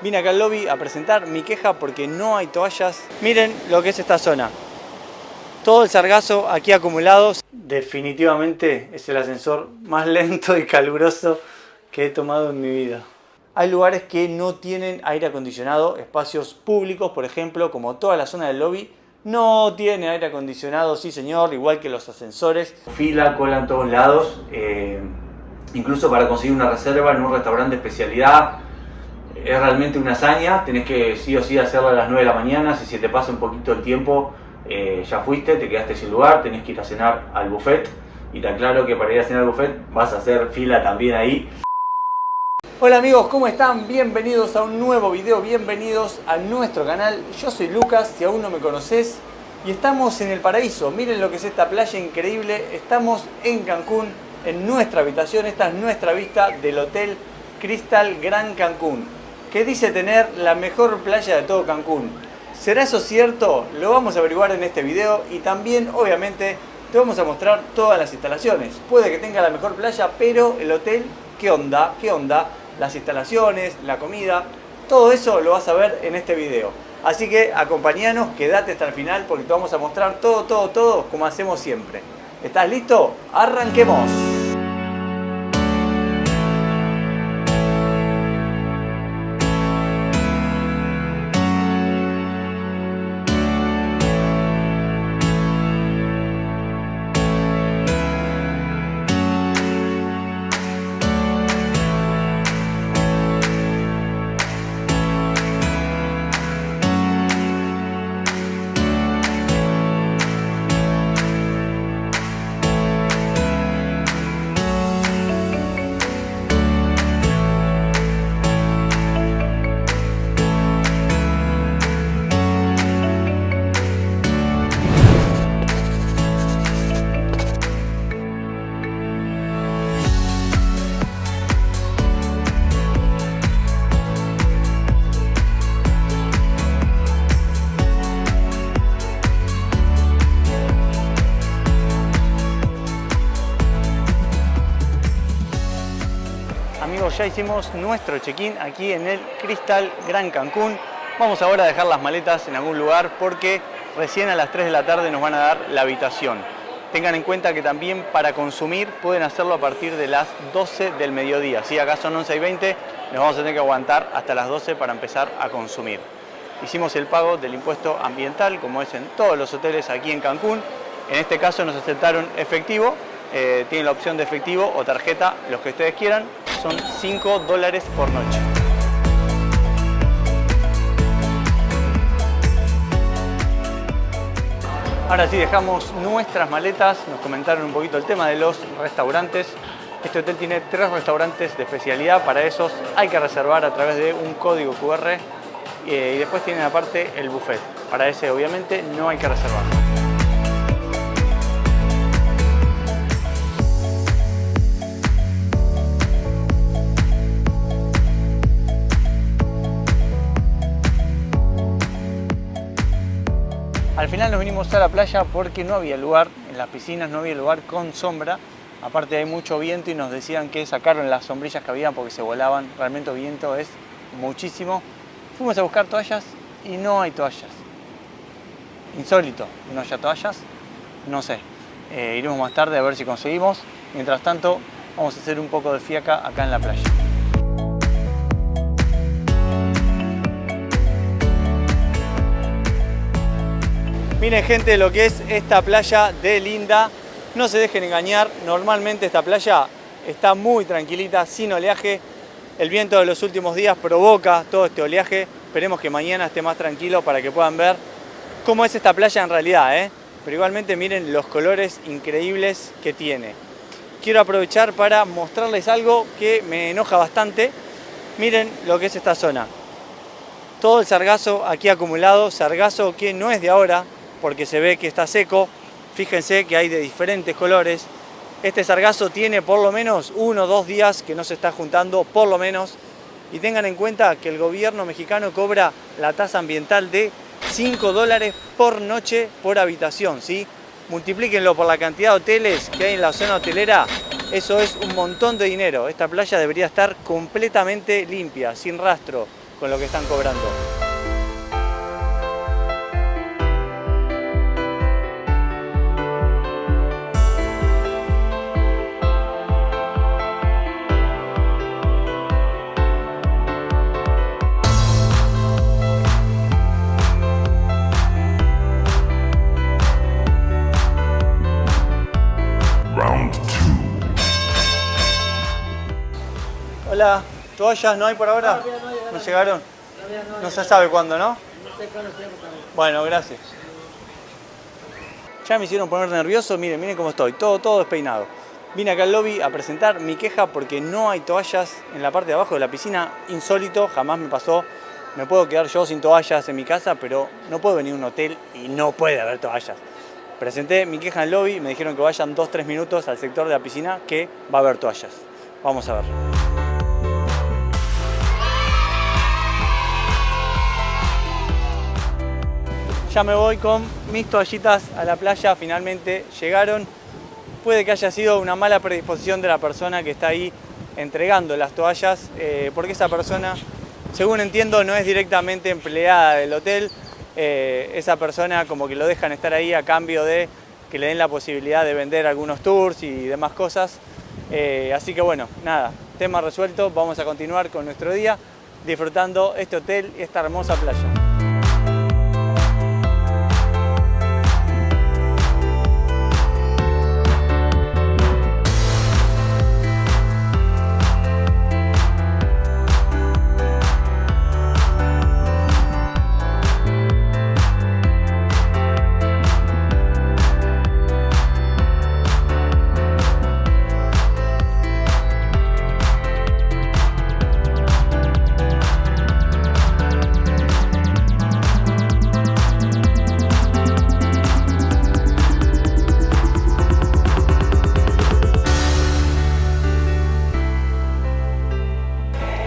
Vine acá al lobby a presentar mi queja porque no hay toallas. Miren lo que es esta zona. Todo el sargazo aquí acumulado. Definitivamente es el ascensor más lento y caluroso que he tomado en mi vida. Hay lugares que no tienen aire acondicionado, espacios públicos, por ejemplo, como toda la zona del lobby, no tiene aire acondicionado, sí señor, igual que los ascensores. Fila, cola en todos lados, incluso para conseguir una reserva en un restaurante de especialidad. Es realmente una hazaña, tenés que sí o sí hacerla a las 9 de la mañana, si se te pasa un poquito el tiempo, ya fuiste, te quedaste sin lugar, tenés que ir a cenar al buffet. Y te aclaro que para ir a cenar al buffet vas a hacer fila también ahí. Hola amigos, ¿cómo están? Bienvenidos a un nuevo video, bienvenidos a nuestro canal. Yo soy Lucas, si aún no me conoces, y estamos en el paraíso. Miren lo que es esta playa increíble. Estamos en Cancún, en nuestra habitación. Esta es nuestra vista del Hotel Crystal Gran Cancún, que dice tener la mejor playa de todo Cancún. ¿Será eso cierto? Lo vamos a averiguar en este video y también, obviamente, te vamos a mostrar todas las instalaciones. Puede que tenga la mejor playa, pero el hotel, ¿qué onda? ¿Qué onda? Las instalaciones, la comida, todo eso lo vas a ver en este video. Así que acompáñanos, quédate hasta el final porque te vamos a mostrar todo como hacemos siempre. ¿Estás listo? ¡Arranquemos! Amigos, ya hicimos nuestro check-in aquí en el Crystal Gran Cancún. Vamos ahora a dejar las maletas en algún lugar porque recién a las 3 de la tarde nos van a dar la habitación. Tengan en cuenta que también para consumir pueden hacerlo a partir de las 12 del mediodía. Si acá son 11:20, nos vamos a tener que aguantar hasta las 12 para empezar a consumir. Hicimos el pago del impuesto ambiental, como es en todos los hoteles aquí en Cancún. En este caso nos aceptaron efectivo. Tienen la opción de efectivo o tarjeta, los que ustedes quieran. Son $5 por noche. Ahora sí, dejamos nuestras maletas. Nos comentaron un poquito el tema de los restaurantes. Este hotel tiene 3 restaurantes de especialidad. Para esos hay que reservar a través de un código QR. Y después tienen aparte el buffet. Para ese obviamente no hay que reservar. Al final nos vinimos a la playa porque no había lugar, en las piscinas no había lugar con sombra. Aparte hay mucho viento y nos decían que sacaron las sombrillas que habían porque se volaban. Realmente viento es muchísimo. Fuimos a buscar toallas y no hay toallas. Insólito, no haya toallas, no sé. Iremos más tarde a ver si conseguimos. Mientras tanto, vamos a hacer un poco de fiaca acá en la playa. Miren gente lo que es esta playa de linda, no se dejen engañar, normalmente esta playa está muy tranquilita, sin oleaje. El viento de los últimos días provoca todo este oleaje, esperemos que mañana esté más tranquilo para que puedan ver cómo es esta playa en realidad, Pero igualmente miren los colores increíbles que tiene. Quiero aprovechar para mostrarles algo que me enoja bastante. Miren lo que es esta zona. Todo el sargazo aquí acumulado, sargazo que no es de ahora, porque se ve que está seco. Fíjense que hay de diferentes colores. Este sargazo tiene por lo menos 1 o 2 días que no se está juntando, por lo menos. Y tengan en cuenta que el gobierno mexicano cobra la tasa ambiental de $5 por noche por habitación, ¿sí? Multiplíquenlo por la cantidad de hoteles que hay en la zona hotelera. Eso es un montón de dinero. Esta playa debería estar completamente limpia, sin rastro con lo que están cobrando. Hola, ¿toallas no hay por ahora? ¿No llegaron? No se sabe cuándo, ¿no? Bueno, gracias. Ya me hicieron poner nervioso, miren cómo estoy, todo despeinado. Vine acá al lobby a presentar mi queja porque no hay toallas en la parte de abajo de la piscina. Insólito, jamás me pasó. Me puedo quedar yo sin toallas en mi casa, pero no puedo venir a un hotel y no puede haber toallas. Presenté mi queja en el lobby, me dijeron que vayan 2-3 minutos al sector de la piscina que va a haber toallas. Vamos a ver. Ya me voy con mis toallitas a la playa, finalmente llegaron. Puede que haya sido una mala predisposición de la persona que está ahí entregando las toallas, porque esa persona, según entiendo, no es directamente empleada del hotel. Esa persona como que lo dejan estar ahí a cambio de que le den la posibilidad de vender algunos tours y demás cosas. Así que bueno, nada, tema resuelto, vamos a continuar con nuestro día disfrutando este hotel y esta hermosa playa.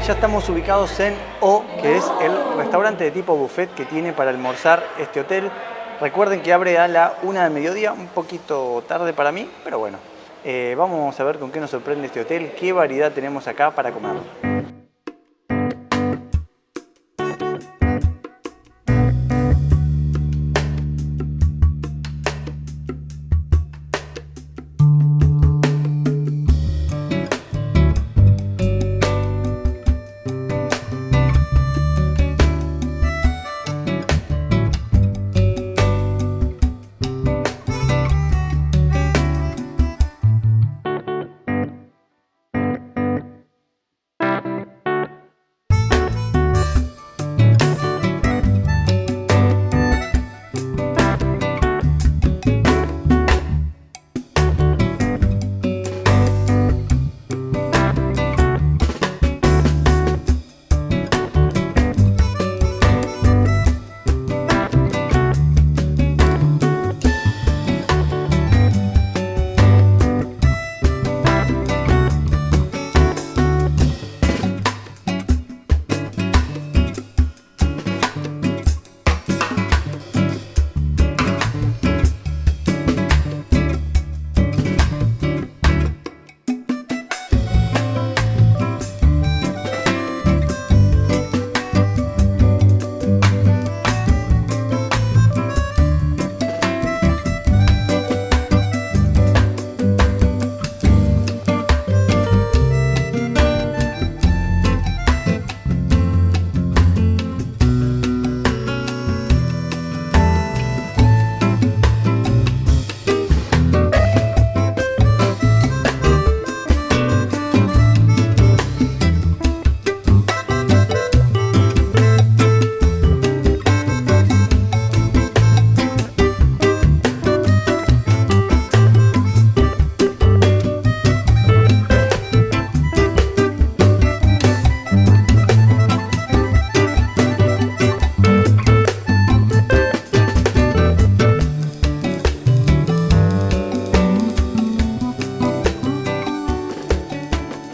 Ya estamos ubicados en O, que es el restaurante de tipo buffet que tiene para almorzar este hotel. Recuerden que abre a la 1 del mediodía, un poquito tarde para mí, pero bueno. Vamos a ver con qué nos sorprende este hotel, qué variedad tenemos acá para comer.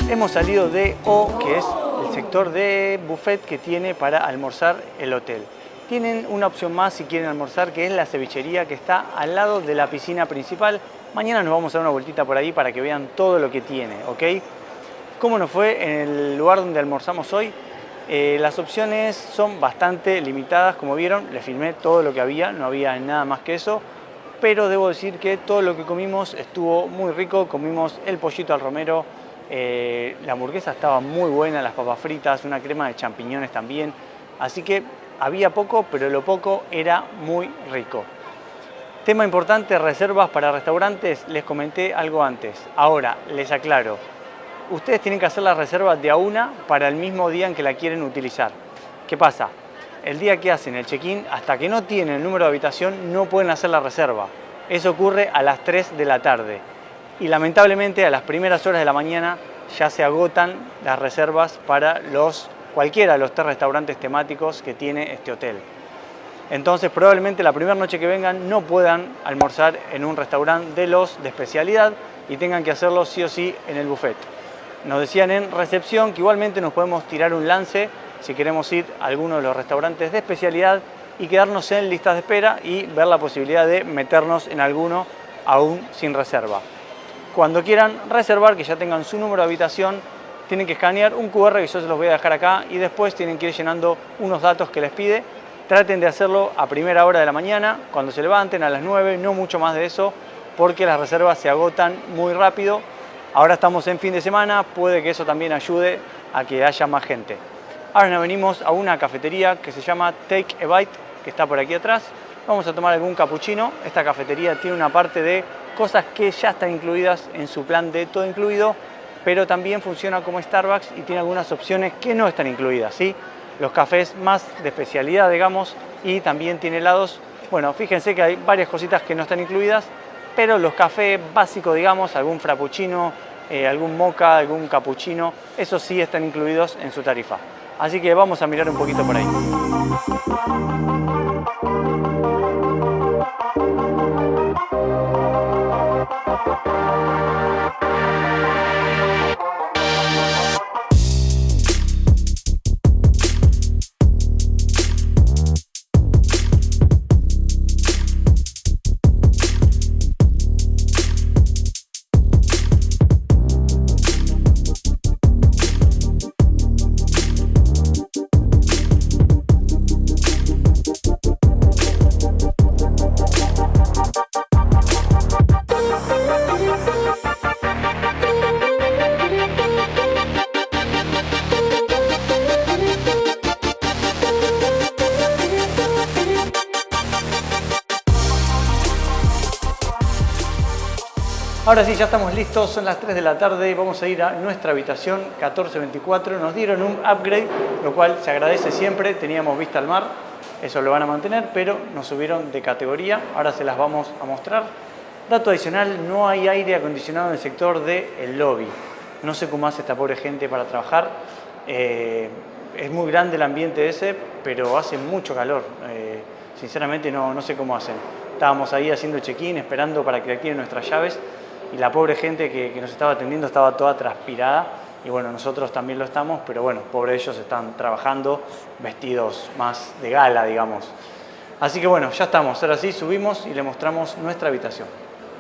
Hemos salido de O, que es el sector de buffet que tiene para almorzar el hotel. Tienen una opción más si quieren almorzar, que es la cevichería, que está al lado de la piscina principal. Mañana nos vamos a dar una vueltita por ahí para que vean todo lo que tiene, ¿ok? ¿Cómo nos fue en el lugar donde almorzamos hoy? Las opciones son bastante limitadas, como vieron, les filmé todo lo que había, no había nada más que eso, pero debo decir que todo lo que comimos estuvo muy rico. Comimos el pollito al romero, la hamburguesa estaba muy buena, las papas fritas, una crema de champiñones también, así que había poco, pero lo poco era muy rico. Tema importante, reservas para restaurantes, les comenté algo antes. Ahora, les aclaro, ustedes tienen que hacer la reserva de a una para el mismo día en que la quieren utilizar. ¿Qué pasa? El día que hacen el check-in, hasta que no tienen el número de habitación, no pueden hacer la reserva. Eso ocurre a las 3 de la tarde. Y lamentablemente a las primeras horas de la mañana ya se agotan las reservas para cualquiera de los 3 restaurantes temáticos que tiene este hotel. Entonces probablemente la primera noche que vengan no puedan almorzar en un restaurante de los de especialidad y tengan que hacerlo sí o sí en el buffet. Nos decían en recepción que igualmente nos podemos tirar un lance si queremos ir a alguno de los restaurantes de especialidad y quedarnos en listas de espera y ver la posibilidad de meternos en alguno aún sin reserva. Cuando quieran reservar, que ya tengan su número de habitación, tienen que escanear un QR que yo se los voy a dejar acá y después tienen que ir llenando unos datos que les pide. Traten de hacerlo a primera hora de la mañana, cuando se levanten a las 9, no mucho más de eso, porque las reservas se agotan muy rápido. Ahora estamos en fin de semana, puede que eso también ayude a que haya más gente. Ahora nos venimos a una cafetería que se llama Take a Bite, que está por aquí atrás. Vamos a tomar algún capuchino. Esta cafetería tiene una parte de cosas que ya están incluidas en su plan de todo incluido, pero también funciona como Starbucks y tiene algunas opciones que no están incluidas, ¿sí? Los cafés más de especialidad, digamos, y también tiene helados. Bueno, fíjense que hay varias cositas que no están incluidas, pero los cafés básicos, digamos, algún frappuccino, algún mocha, algún cappuccino, esos sí están incluidos en su tarifa. Así que vamos a mirar un poquito por ahí. Ahora sí, ya estamos listos, son las 3 de la tarde, vamos a ir a nuestra habitación 1424. Nos dieron un upgrade, lo cual se agradece siempre, teníamos vista al mar, eso lo van a mantener, pero nos subieron de categoría, ahora se las vamos a mostrar. Dato adicional, no hay aire acondicionado en el sector del lobby. No sé cómo hace esta pobre gente para trabajar, es muy grande el ambiente ese, pero hace mucho calor, sinceramente no sé cómo hacen. Estábamos ahí haciendo check-in, esperando para que activen nuestras llaves, y la pobre gente que nos estaba atendiendo estaba toda transpirada, y bueno, nosotros también lo estamos, pero bueno, pobre ellos están trabajando vestidos más de gala, digamos. Así que bueno, ya estamos, ahora sí subimos y le mostramos nuestra habitación.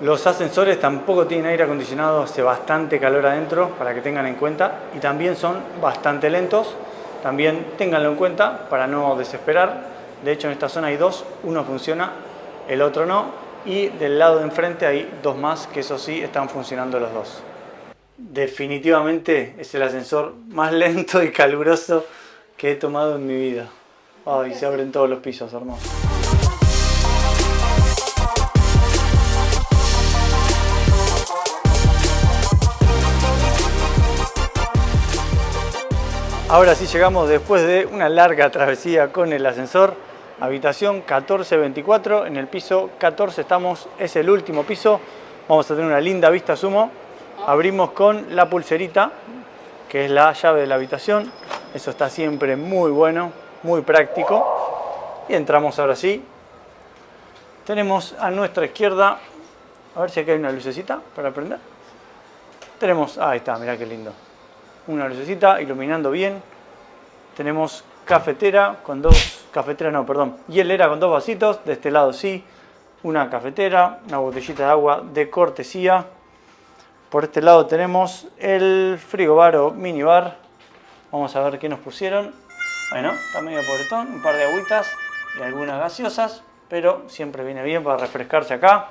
Los ascensores tampoco tienen aire acondicionado, hace bastante calor adentro, para que tengan en cuenta, y también son bastante lentos, también ténganlo en cuenta para no desesperar. De hecho en esta zona hay dos, uno funciona, el otro no. Y del lado de enfrente hay dos más, que eso sí, están funcionando los dos. Definitivamente es el ascensor más lento y caluroso que he tomado en mi vida. Ay, se abren todos los pisos, hermoso. Ahora sí llegamos después de una larga travesía con el ascensor. Habitación 1424, en el piso 14 estamos, es el último piso. Vamos a tener una linda vista sumo. Abrimos con la pulserita, que es la llave de la habitación. Eso está siempre muy bueno, muy práctico. Y entramos ahora sí. Tenemos a nuestra izquierda, a ver si aquí hay una lucecita para prender. Tenemos, ahí está, mirá qué lindo. Una lucecita iluminando bien. Tenemos cafetera con hielera con dos vasitos. De este lado sí, una cafetera, una botellita de agua de cortesía. Por este lado tenemos el frigobar o minibar. Vamos a ver qué nos pusieron. Bueno, está medio pobretón, un par de agüitas y algunas gaseosas, pero siempre viene bien para refrescarse acá.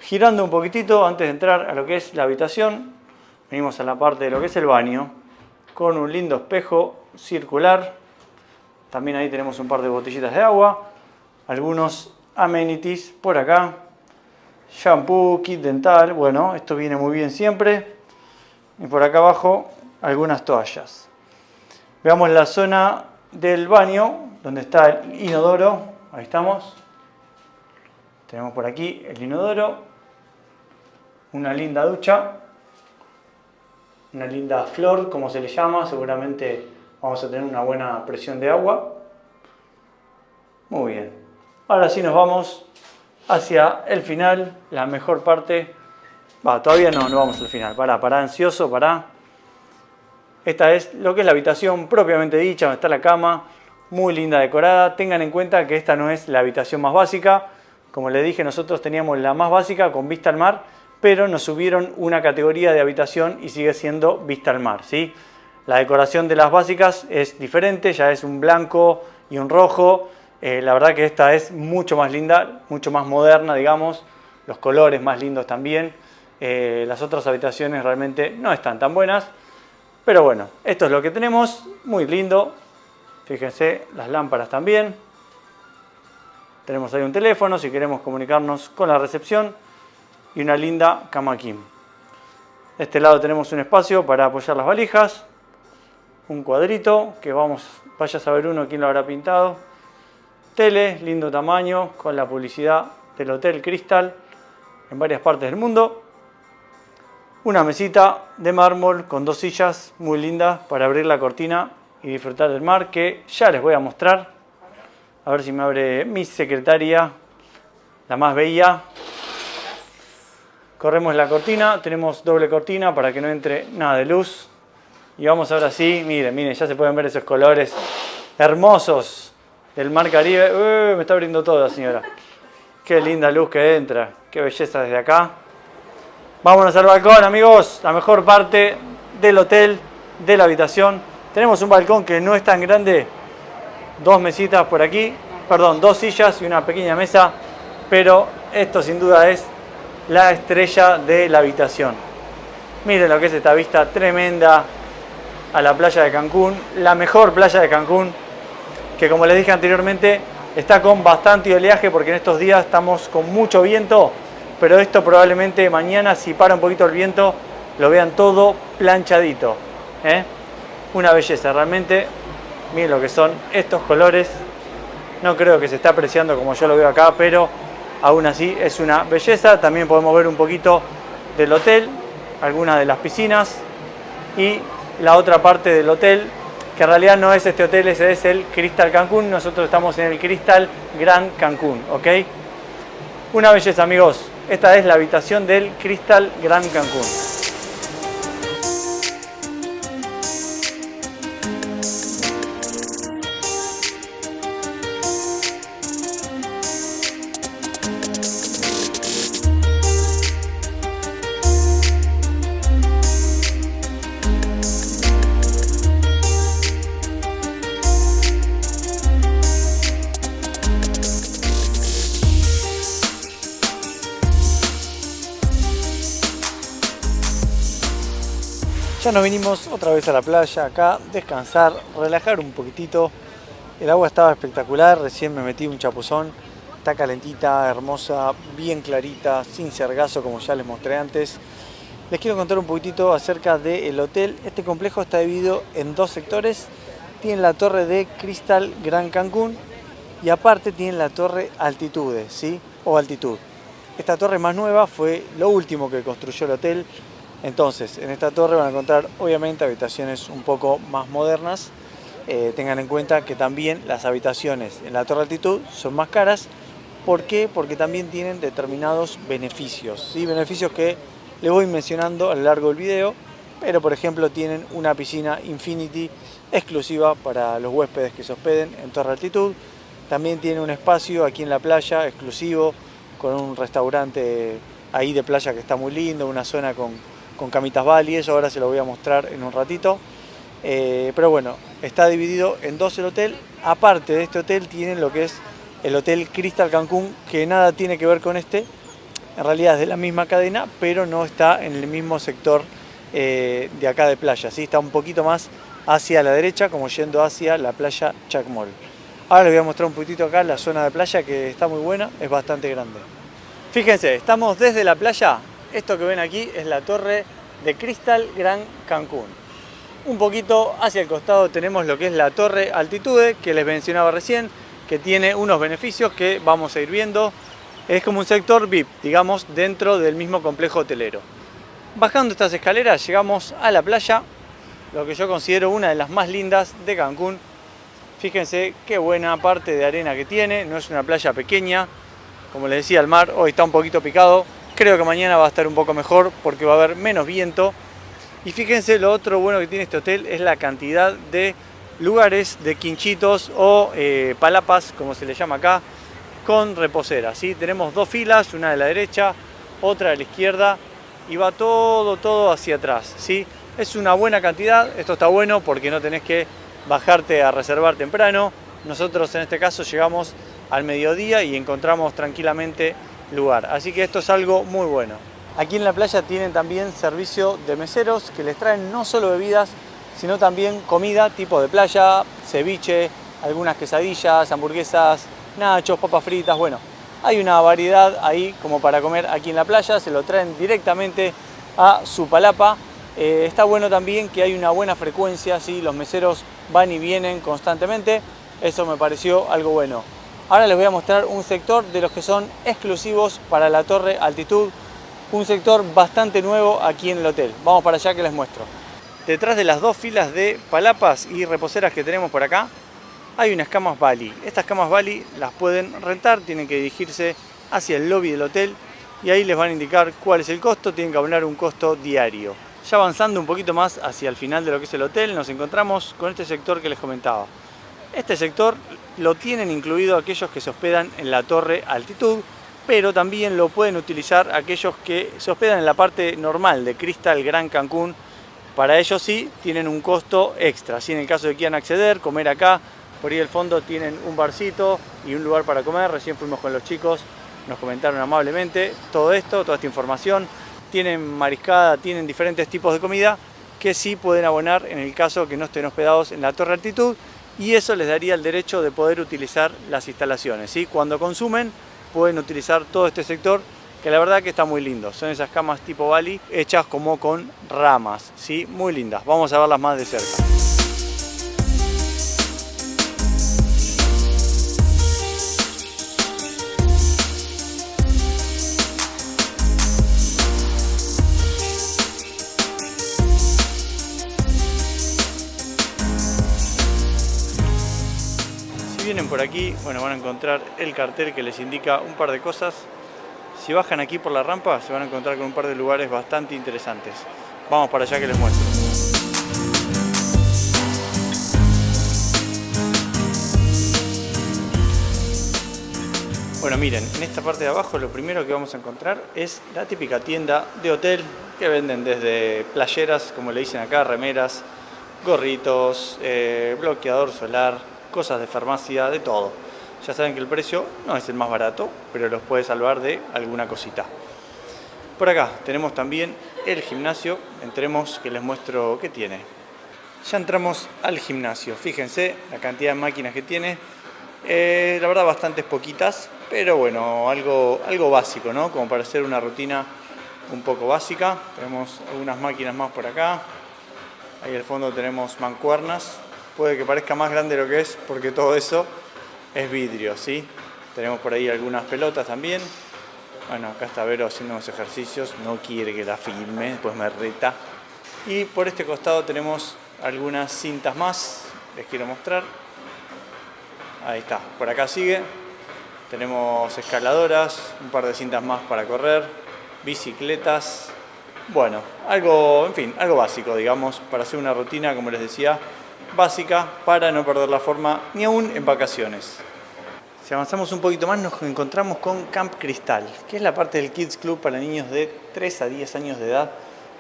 Girando un poquitito antes de entrar a lo que es la habitación, venimos a la parte de lo que es el baño, con un lindo espejo circular. También ahí tenemos un par de botellitas de agua, algunos amenities por acá, shampoo, kit dental, bueno, esto viene muy bien siempre. Y por acá abajo algunas toallas. Veamos la zona del baño, donde está el inodoro. Ahí estamos. Tenemos por aquí el inodoro. Una linda ducha. Una linda flor, como se le llama. Seguramente vamos a tener una buena presión de agua. Muy bien. Ahora sí nos vamos hacia el final, la mejor parte. Todavía no vamos al final. Pará, ansioso, pará. Esta es lo que es la habitación propiamente dicha, donde está la cama, muy linda decorada. Tengan en cuenta que esta no es la habitación más básica. Como les dije, nosotros teníamos la más básica con vista al mar, pero nos subieron una categoría de habitación y sigue siendo vista al mar, ¿sí? La decoración de las básicas es diferente, ya es un blanco y un rojo. La verdad que esta es mucho más linda, mucho más moderna, digamos. Los colores más lindos también. Las otras habitaciones realmente no están tan buenas. Pero bueno, esto es lo que tenemos, muy lindo. Fíjense, las lámparas también. Tenemos ahí un teléfono si queremos comunicarnos con la recepción. Y una linda cama king. De este lado tenemos un espacio para apoyar las valijas. Un cuadrito que vaya a saber uno quién lo habrá pintado. Tele, lindo tamaño, con la publicidad del Hotel Crystal en varias partes del mundo. Una mesita de mármol con dos sillas muy lindas para abrir la cortina y disfrutar del mar, que ya les voy a mostrar. A ver si me abre mi secretaria, la más bella. Corremos la cortina, tenemos doble cortina para que no entre nada de luz. Y vamos ahora sí, miren, ya se pueden ver esos colores hermosos del mar Caribe. Me está abriendo todo la señora. Qué linda luz que entra, qué belleza desde acá. Vámonos al balcón, amigos, la mejor parte del hotel, de la habitación. Tenemos un balcón que no es tan grande, dos mesitas por aquí, perdón, dos sillas y una pequeña mesa, pero esto sin duda es la estrella de la habitación. Miren lo que es esta vista tremenda a la playa de Cancún, la mejor playa de Cancún, que como les dije anteriormente, está con bastante oleaje porque en estos días estamos con mucho viento. Pero esto probablemente mañana, si para un poquito el viento, lo vean todo planchadito. Una belleza realmente. Miren lo que son estos colores. No creo que se esté apreciando como yo lo veo acá, pero aún así es una belleza. También podemos ver un poquito del hotel, algunas de las piscinas y la otra parte del hotel, que en realidad no es este hotel, ese es el Crystal Cancún. Nosotros estamos en el Crystal Grand Cancún, ¿ok? Una belleza, amigos. Esta es la habitación del Crystal Grand Cancún. Ya nos vinimos otra vez a la playa acá, descansar, relajar un poquitito. El agua estaba espectacular, recién me metí un chapuzón. Está calentita, hermosa, bien clarita, sin sargazo como ya les mostré antes. Les quiero contar un poquitito acerca del hotel. Este complejo está dividido en dos sectores. Tiene la torre de Crystal Grand Cancún y aparte tiene la torre Altitude, ¿sí? O Altitud. Esta torre más nueva fue lo último que construyó el hotel. Entonces, en esta torre van a encontrar obviamente habitaciones un poco más modernas. Tengan en cuenta que también las habitaciones en la Torre Altitud son más caras. ¿Por qué? Porque también tienen determinados beneficios, ¿sí? Beneficios que les voy mencionando a lo largo del video. Pero por ejemplo tienen una piscina Infinity exclusiva para los huéspedes que se hospeden en Torre Altitud. También tiene un espacio aquí en la playa exclusivo con un restaurante ahí de playa que está muy lindo, una zona con camitas Bali, eso ahora se lo voy a mostrar en un ratito. Pero bueno, está dividido en dos el hotel. Aparte de este hotel tienen lo que es el Hotel Crystal Cancún, que nada tiene que ver con este. En realidad es de la misma cadena, pero no está en el mismo sector de acá de playa, ¿sí? Está un poquito más hacia la derecha, como yendo hacia la playa Chacmol. Ahora les voy a mostrar un poquitito acá la zona de playa, que está muy buena, es bastante grande. Fíjense, estamos desde la playa. Esto que ven aquí es la torre de Crystal Gran Cancún. Un poquito hacia el costado tenemos lo que es la torre Altitude, que les mencionaba recién, que tiene unos beneficios que vamos a ir viendo. Es como un sector VIP, digamos, dentro del mismo complejo hotelero. Bajando estas escaleras llegamos a la playa, lo que yo considero una de las más lindas de Cancún. Fíjense qué buena parte de arena que tiene, no es una playa pequeña. Como les decía, el mar hoy está un poquito picado. Creo que mañana va a estar un poco mejor porque va a haber menos viento. Y fíjense, lo otro bueno que tiene este hotel es la cantidad de lugares de quinchitos o palapas, como se le llama acá, con reposeras, ¿sí? Tenemos dos filas, una de la derecha, otra de la izquierda, y va todo hacia atrás, ¿sí? Es una buena cantidad. Esto está bueno porque no tenés que bajarte a reservar temprano. Nosotros en este caso llegamos al mediodía y encontramos tranquilamente lugar, así que esto es algo muy bueno. Aquí en la playa tienen también servicio de meseros que les traen no solo bebidas, sino también comida tipo de playa, ceviche, algunas quesadillas, hamburguesas, nachos, papas fritas. Bueno, hay una variedad ahí como para comer aquí en la playa, se lo traen directamente a su palapa. Está bueno también que hay una buena frecuencia, ¿sí? Los meseros van y vienen constantemente, eso me pareció algo bueno. Ahora les voy a mostrar un sector de los que son exclusivos para la Torre Altitude, un sector bastante nuevo aquí en el hotel. Vamos para allá que les muestro. Detrás de las dos filas de palapas y reposeras que tenemos por acá, hay unas camas Bali. Estas camas Bali las pueden rentar, tienen que dirigirse hacia el lobby del hotel y ahí les van a indicar cuál es el costo, tienen que abonar un costo diario. Ya avanzando un poquito más hacia el final de lo que es el hotel, nos encontramos con este sector que les comentaba. Este sector lo tienen incluido aquellos que se hospedan en la Torre Altitude, pero también lo pueden utilizar aquellos que se hospedan en la parte normal de Crystal Gran Cancún. Para ellos sí tienen un costo extra, si en el caso de que quieran acceder, comer acá, por ahí al fondo tienen un barcito y un lugar para comer. Recién fuimos con los chicos, nos comentaron amablemente todo esto, toda esta información. Tienen mariscada, tienen diferentes tipos de comida que sí pueden abonar en el caso que no estén hospedados en la Torre Altitude, y eso les daría el derecho de poder utilizar las instalaciones, ¿sí? Cuando consumen pueden utilizar todo este sector, que la verdad que está muy lindo. Son esas camas tipo Bali hechas como con ramas, ¿sí? Muy lindas. Vamos a verlas más de cerca. Vienen por aquí, bueno, van a encontrar el cartel que les indica un par de cosas. Si bajan aquí por la rampa se van a encontrar con un par de lugares bastante interesantes. Vamos para allá que les muestro. Bueno, miren, en esta parte de abajo lo primero que vamos a encontrar es la típica tienda de hotel que venden desde playeras, como le dicen acá, remeras, gorritos, bloqueador solar, cosas de farmacia, de todo. Ya saben que el precio no es el más barato, pero los puede salvar de alguna cosita. Por acá tenemos también el gimnasio. Entremos que les muestro qué tiene. Ya entramos al gimnasio. Fíjense la cantidad de máquinas que tiene. La verdad bastantes poquitas, pero bueno, algo básico, ¿no? Como para hacer una rutina un poco básica. Tenemos algunas máquinas más por acá. Ahí al fondo tenemos mancuernas. Puede que parezca más grande de lo que es porque todo eso es vidrio, ¿sí? Tenemos por ahí algunas pelotas también. Bueno, acá está Vero haciendo unos ejercicios. No quiere que la filme, después me reta. Y por este costado tenemos algunas cintas más. Les quiero mostrar. Ahí está, por acá sigue. Tenemos escaladoras, un par de cintas más para correr, bicicletas. Bueno, algo básico, digamos, para hacer una rutina, como les decía, básica para no perder la forma ni aún en vacaciones. Si avanzamos un poquito más nos encontramos con Camp Cristal, que es la parte del Kids Club para niños de 3 a 10 años de edad.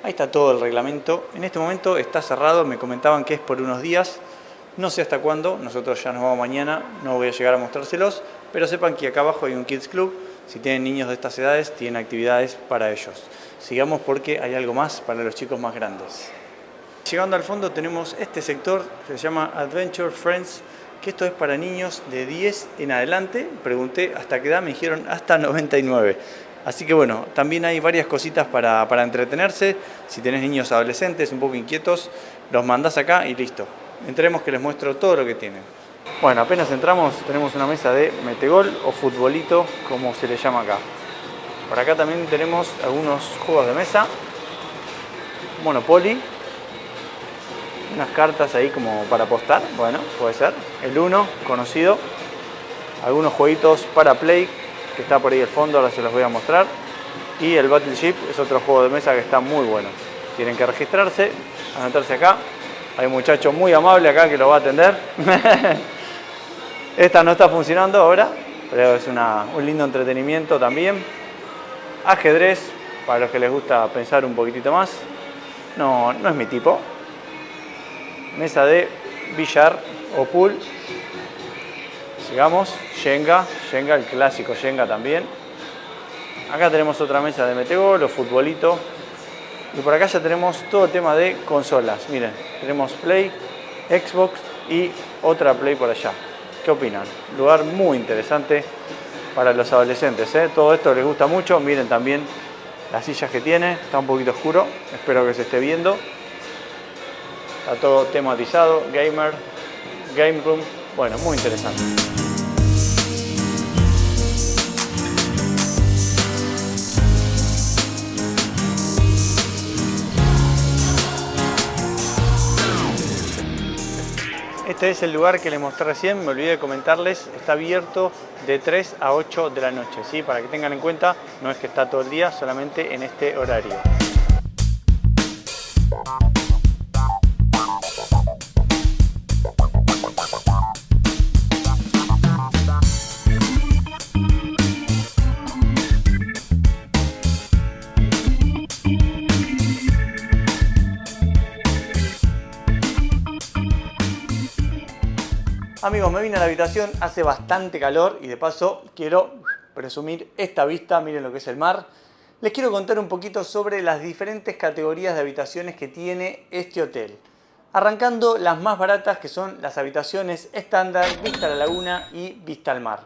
Ahí está todo el reglamento. En este momento está cerrado, me comentaban que es por unos días, No sé hasta cuándo, nosotros ya nos vamos mañana, no voy a llegar a mostrárselos, pero sepan que acá abajo hay un Kids Club. Si tienen niños de estas edades, tienen actividades para ellos. Sigamos porque hay algo más para los chicos más grandes. Llegando al fondo tenemos este sector que se llama Adventure Friends, que esto es para niños de 10 en adelante. Pregunté hasta qué edad, me dijeron hasta 99. Así que bueno, también hay varias cositas para entretenerse. Si tenés niños adolescentes un poco inquietos, los mandás acá y listo. Entremos que les muestro todo lo que tienen. Bueno, apenas entramos tenemos una mesa de metegol o futbolito, como se le llama acá. Por acá también tenemos algunos juegos de mesa, Monopoly, unas cartas ahí como para apostar, bueno, puede ser. El Uno, conocido. Algunos jueguitos para Play, que está por ahí al fondo, ahora se los voy a mostrar. Y el Battleship es otro juego de mesa que está muy bueno. Tienen que registrarse, anotarse acá. Hay un muchacho muy amable acá que lo va a atender. Esta no está funcionando ahora, pero es un lindo entretenimiento también. Ajedrez, para los que les gusta pensar un poquitito más. No es mi tipo. Mesa de billar o pool. Sigamos. Jenga, el clásico Jenga también. Acá tenemos otra mesa de metegol o futbolito. Y por acá ya tenemos todo el tema de consolas. Miren, tenemos Play, Xbox y otra Play por allá. ¿Qué opinan? Lugar muy interesante para los adolescentes, ¿eh? Todo esto les gusta mucho. Miren también las sillas que tiene. Está un poquito oscuro. Espero que se esté viendo. Está todo tematizado. Gamer, Game Room. Bueno, muy interesante. Este es el lugar que les mostré recién, me olvidé de comentarles, está abierto de 3 a 8 de la noche, ¿sí? Para que tengan en cuenta, no es que está todo el día, solamente en este horario. Amigos, me vine a la habitación, hace bastante calor y de paso quiero presumir esta vista, miren lo que es el mar. Les quiero contar un poquito sobre las diferentes categorías de habitaciones que tiene este hotel. Arrancando las más baratas, que son las habitaciones estándar, vista a la laguna y vista al mar.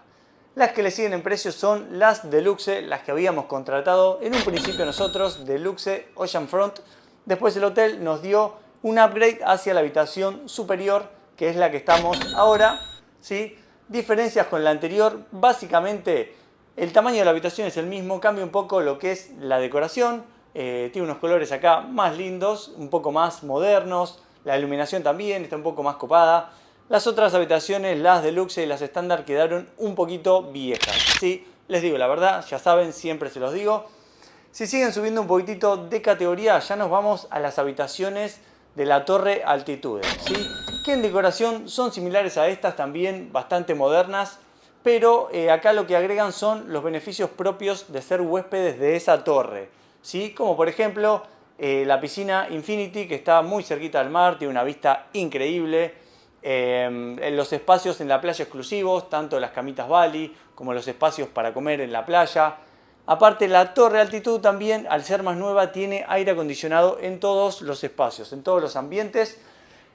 Las que le siguen en precio son las deluxe, las que habíamos contratado en un principio nosotros, deluxe Oceanfront. Después el hotel nos dio un upgrade hacia la habitación superior, que es la que estamos ahora, ¿sí? Diferencias con la anterior, básicamente el tamaño de la habitación es el mismo, cambia un poco lo que es la decoración, tiene unos colores acá más lindos, un poco más modernos, la iluminación también está un poco más copada. Las otras habitaciones, las deluxe y las estándar, quedaron un poquito viejas, ¿sí? Les digo la verdad, ya saben, siempre se los digo. Si siguen subiendo un poquitito de categoría, ya nos vamos a las habitaciones de la Torre Altitude, ¿sí? Que en decoración son similares a estas, también bastante modernas, pero acá lo que agregan son los beneficios propios de ser huéspedes de esa torre, ¿sí? Como por ejemplo la piscina Infinity, que está muy cerquita del mar, tiene una vista increíble, los espacios en la playa exclusivos, tanto las camitas Bali como los espacios para comer en la playa. Aparte, la Torre Altitud también, al ser más nueva, tiene aire acondicionado en todos los espacios, en todos los ambientes.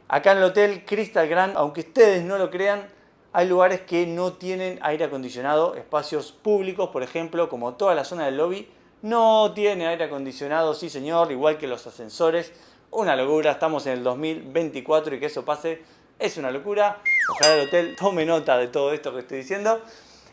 Acá en el Hotel Crystal Grand, aunque ustedes no lo crean, hay lugares que no tienen aire acondicionado. Espacios públicos, por ejemplo, como toda la zona del lobby, no tiene aire acondicionado, sí señor, igual que los ascensores. Una locura, estamos en el 2024 y que eso pase es una locura. Ojalá el hotel tome nota de todo esto que estoy diciendo.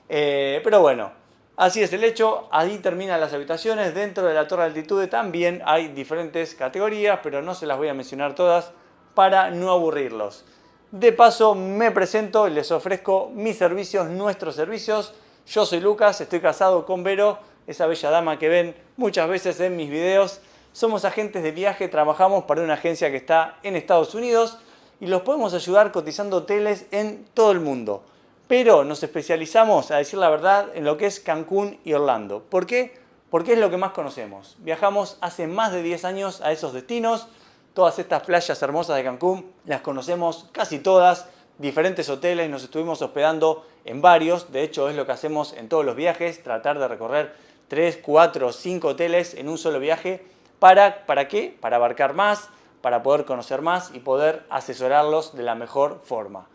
Pero bueno. Así es el hecho, ahí terminan las habitaciones. Dentro de la Torre de Altitude también hay diferentes categorías, pero no se las voy a mencionar todas para no aburrirlos. De paso me presento y les ofrezco mis servicios, nuestros servicios. Yo soy Lucas, estoy casado con Vero, esa bella dama que ven muchas veces en mis videos. Somos agentes de viaje, trabajamos para una agencia que está en Estados Unidos y los podemos ayudar cotizando hoteles en todo el mundo. Pero nos especializamos, a decir la verdad, en lo que es Cancún y Orlando. ¿Por qué? Porque es lo que más conocemos. Viajamos hace más de 10 años a esos destinos. Todas estas playas hermosas de Cancún las conocemos casi todas. diferentes hoteles, nos estuvimos hospedando en varios, de hecho es lo que hacemos en todos los viajes, tratar de recorrer 3, 4, 5 hoteles en un solo viaje. ¿Para qué? Para abarcar más, para poder conocer más y poder asesorarlos de la mejor forma.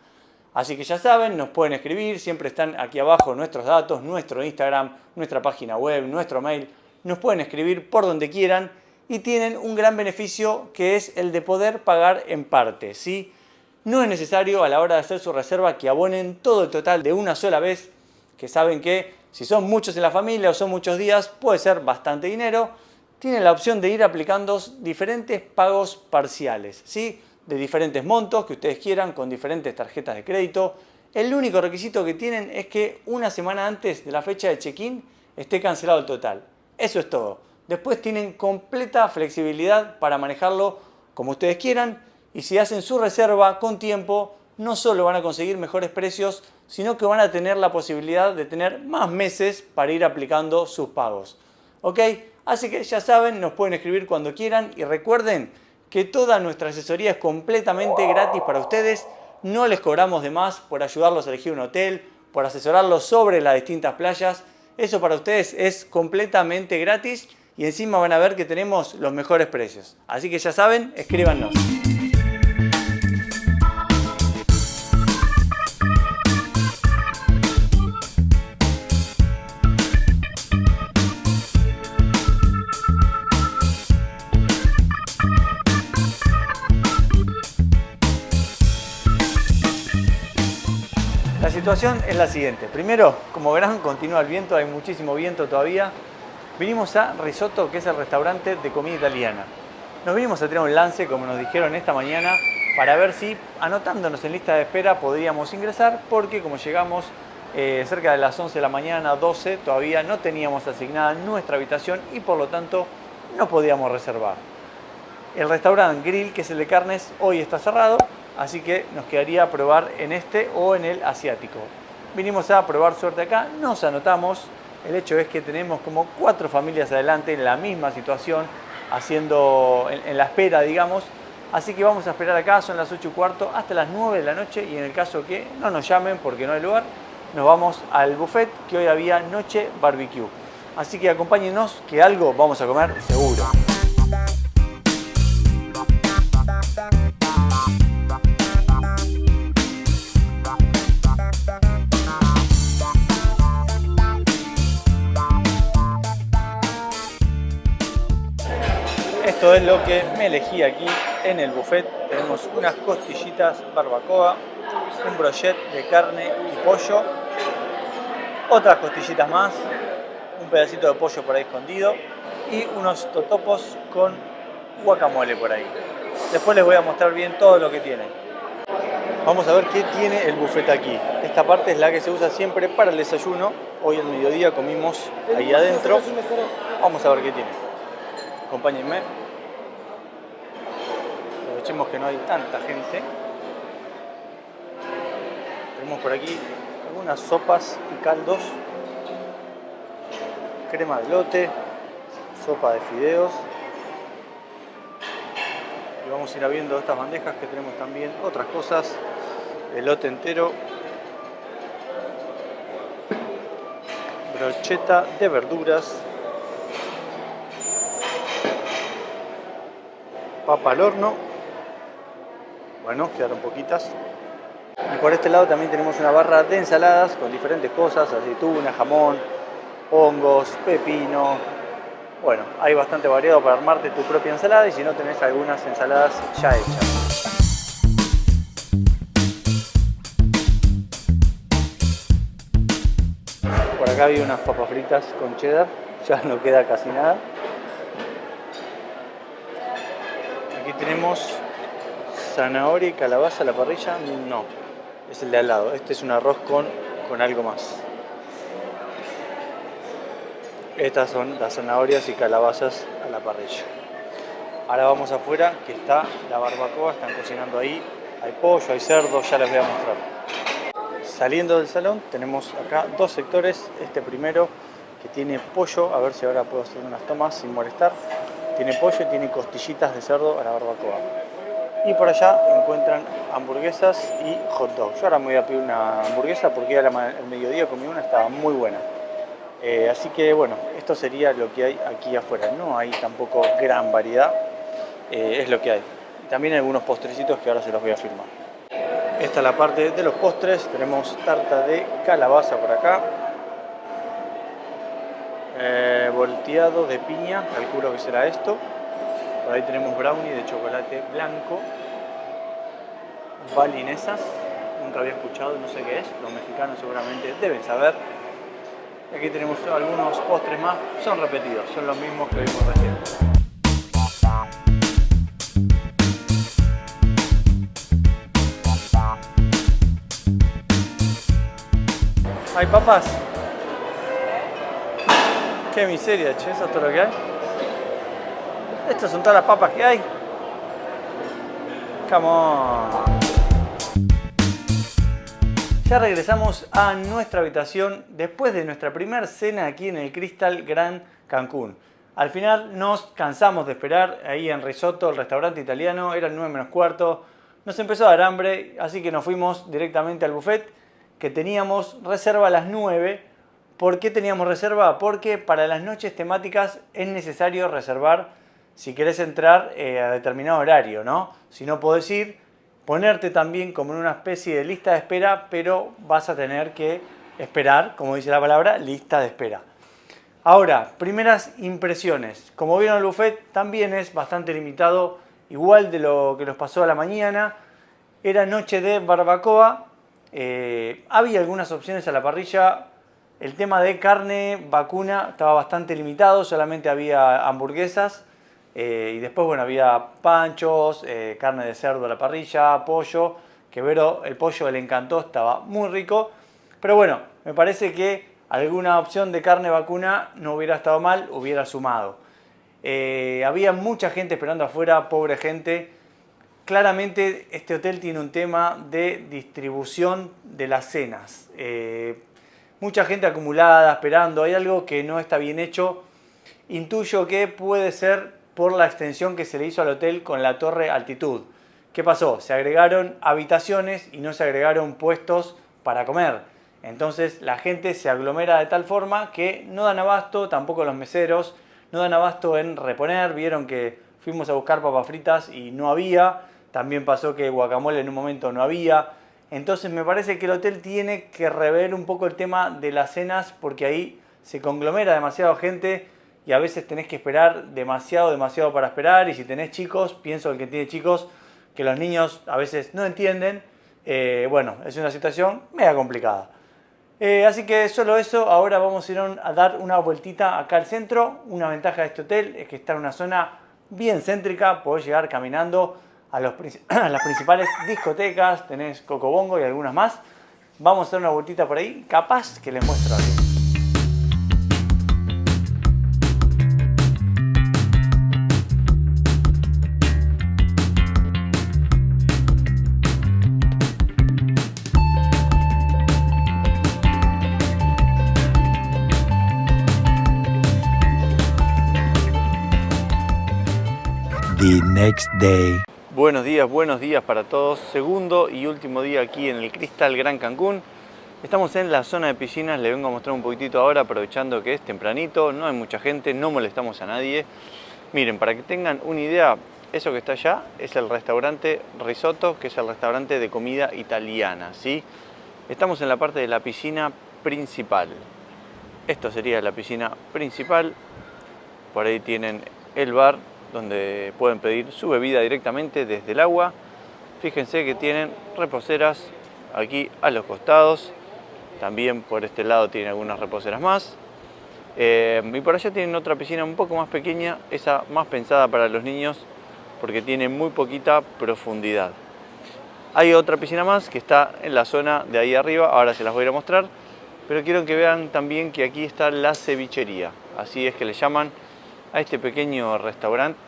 Así que ya saben, nos pueden escribir, siempre están aquí abajo nuestros datos, nuestro Instagram, nuestra página web, nuestro mail. Nos pueden escribir por donde quieran y tienen un gran beneficio que es el de poder pagar en parte, ¿sí? No es necesario a la hora de hacer su reserva que abonen todo el total de una sola vez, que saben que si son muchos en la familia o son muchos días puede ser bastante dinero. Tienen la opción de ir aplicando diferentes pagos parciales, ¿sí? De diferentes montos que ustedes quieran, con diferentes tarjetas de crédito. El único requisito que tienen es que una semana antes de la fecha de check-in esté cancelado el total. Eso es todo. Después tienen completa flexibilidad para manejarlo como ustedes quieran y si hacen su reserva con tiempo, no solo van a conseguir mejores precios, sino que van a tener la posibilidad de tener más meses para ir aplicando sus pagos. ¿Ok? Así que ya saben, nos pueden escribir cuando quieran y recuerden que toda nuestra asesoría es completamente gratis para ustedes. No les cobramos de más por ayudarlos a elegir un hotel, por asesorarlos sobre las distintas playas. Eso para ustedes es completamente gratis y encima van a ver que tenemos los mejores precios. Así que ya saben, escríbanos. La situación es la siguiente. Primero, como verán, continúa el viento, hay muchísimo viento todavía. Vinimos a Risotto, que es el restaurante de comida italiana. Nos vinimos a tirar un lance, como nos dijeron esta mañana, para ver si anotándonos en lista de espera podríamos ingresar, porque como llegamos cerca de las 11 de la mañana, 12, todavía no teníamos asignada nuestra habitación y por lo tanto no podíamos reservar. El restaurante Grill, que es el de carnes, hoy está cerrado. Así que nos quedaría probar en este o en el asiático. Vinimos a probar suerte acá, nos anotamos. El hecho es que tenemos como 4 familias adelante en la misma situación, haciendo en la espera, digamos. Así que vamos a esperar acá, son las 8:15 hasta las 9 de la noche y en el caso que no nos llamen porque no hay lugar, nos vamos al buffet que hoy había noche barbecue. Así que acompáñenos que algo vamos a comer seguro. Esto es lo que me elegí aquí en el buffet. Tenemos unas costillitas barbacoa, un brochet de carne y pollo, otras costillitas más, un pedacito de pollo por ahí escondido y unos totopos con guacamole por ahí. Después les voy a mostrar bien todo lo que tiene. Vamos a ver qué tiene el buffet aquí. Esta parte es la que se usa siempre para el desayuno. Hoy al mediodía comimos ahí adentro. Vamos a ver qué tiene. Acompáñenme. Aprovechemos que no hay tanta gente. Tenemos por aquí algunas sopas y caldos. Crema de elote, sopa de fideos. Y vamos a ir viendo estas bandejas que tenemos también otras cosas. Elote entero. Brocheta de verduras. Papa al horno. Bueno, quedaron poquitas. Y por este lado también tenemos una barra de ensaladas con diferentes cosas, aceituna, jamón, hongos, pepino. Bueno, hay bastante variado para armarte tu propia ensalada y si no tenés algunas ensaladas ya hechas. Por acá había unas papas fritas con cheddar, ya no queda casi nada. Aquí tenemos zanahoria y calabaza a la parrilla. No, es el de al lado. Este es un arroz con algo más. Estas son las zanahorias y calabazas a la parrilla. Ahora vamos afuera, que está la barbacoa, están cocinando ahí. Hay pollo, hay cerdo, ya les voy a mostrar. Saliendo del salón tenemos acá 2 sectores. Este primero que tiene pollo, a ver si ahora puedo hacer unas tomas sin molestar. Tiene pollo y tiene costillitas de cerdo a la barbacoa. Y por allá encuentran hamburguesas y hot dogs. Yo ahora me voy a pedir una hamburguesa porque al mediodía comí una, estaba muy buena. Así que bueno, esto sería lo que hay aquí afuera. No hay tampoco gran variedad, es lo que hay. Y también algunos postrecitos que ahora se los voy a filmar. Esta es la parte de los postres. Tenemos tarta de calabaza por acá. Volteado de piña, calculo que será esto. Por ahí tenemos brownie de chocolate blanco. Balinesas, nunca había escuchado, no sé qué es. Los mexicanos seguramente deben saber. Aquí tenemos algunos postres más, son repetidos, son los mismos que vimos recién. ¿Hay papas? Qué miseria, che, ¿eso es todo lo que hay? ¿Estas son todas las papas que hay? Come on. Ya regresamos a nuestra habitación después de nuestra primera cena aquí en el Crystal Grand Cancún. Al final nos cansamos de esperar ahí en Risotto, el restaurante italiano, eran 9 menos cuarto. Nos empezó a dar hambre, así que nos fuimos directamente al buffet que teníamos reserva a las 9. ¿Por qué teníamos reserva? Porque para las noches temáticas es necesario reservar si querés entrar a determinado horario, ¿no? Si no podés ir, ponerte también como en una especie de lista de espera, pero vas a tener que esperar, como dice la palabra, lista de espera. Ahora, primeras impresiones. Como vieron, el buffet también es bastante limitado, igual de lo que nos pasó a la mañana. Era noche de barbacoa, había algunas opciones a la parrilla. El tema de carne vacuna estaba bastante limitado, solamente había hamburguesas. Y después, bueno, había panchos, carne de cerdo a la parrilla, pollo, que Vero, el pollo le encantó, estaba muy rico. Pero bueno, me parece que alguna opción de carne vacuna no hubiera estado mal, hubiera sumado. Había mucha gente esperando afuera, pobre gente. Claramente este hotel tiene un tema de distribución de las cenas. Mucha gente acumulada, esperando, hay algo que no está bien hecho. Intuyo que puede ser por la extensión que se le hizo al hotel con la torre altitud. ¿Qué pasó? Se agregaron habitaciones y no se agregaron puestos para comer. Entonces la gente se aglomera de tal forma que no dan abasto, tampoco los meseros, no dan abasto en reponer. Vieron que fuimos a buscar papas fritas y no había. También pasó que guacamole en un momento no había. Entonces me parece que el hotel tiene que rever un poco el tema de las cenas porque ahí se conglomera demasiada gente. Y a veces tenés que esperar demasiado para esperar. Y si tenés chicos, pienso el que tiene chicos, que los niños a veces no entienden. Bueno, es una situación media complicada. Así que solo eso, ahora vamos a ir a dar una vueltita acá al centro. Una ventaja de este hotel es que está en una zona bien céntrica. Podés llegar caminando a las principales discotecas. Tenés Cocobongo y algunas más. Vamos a dar una vueltita por ahí. Capaz que les muestro algo. The next day. Buenos días para todos. Segundo y último día aquí en el Crystal Grand Cancún. Estamos en la zona de piscinas, le vengo a mostrar un poquitito ahora, aprovechando que es tempranito, no hay mucha gente, no molestamos a nadie. Miren, para que tengan una idea, eso que está allá es el restaurante Risotto, que es el restaurante de comida italiana, ¿sí? Estamos en la parte de la piscina principal. Esto sería la piscina principal. Por ahí tienen el bar, donde pueden pedir su bebida directamente desde el agua. Fíjense que tienen reposeras aquí a los costados. También por este lado tienen algunas reposeras más. Y por allá tienen otra piscina un poco más pequeña, esa más pensada para los niños porque tiene muy poquita profundidad. Hay otra piscina más que está en la zona de ahí arriba, ahora se las voy a ir a mostrar. Pero quiero que vean también que aquí está la cevichería, así es que le llaman a este pequeño restaurante,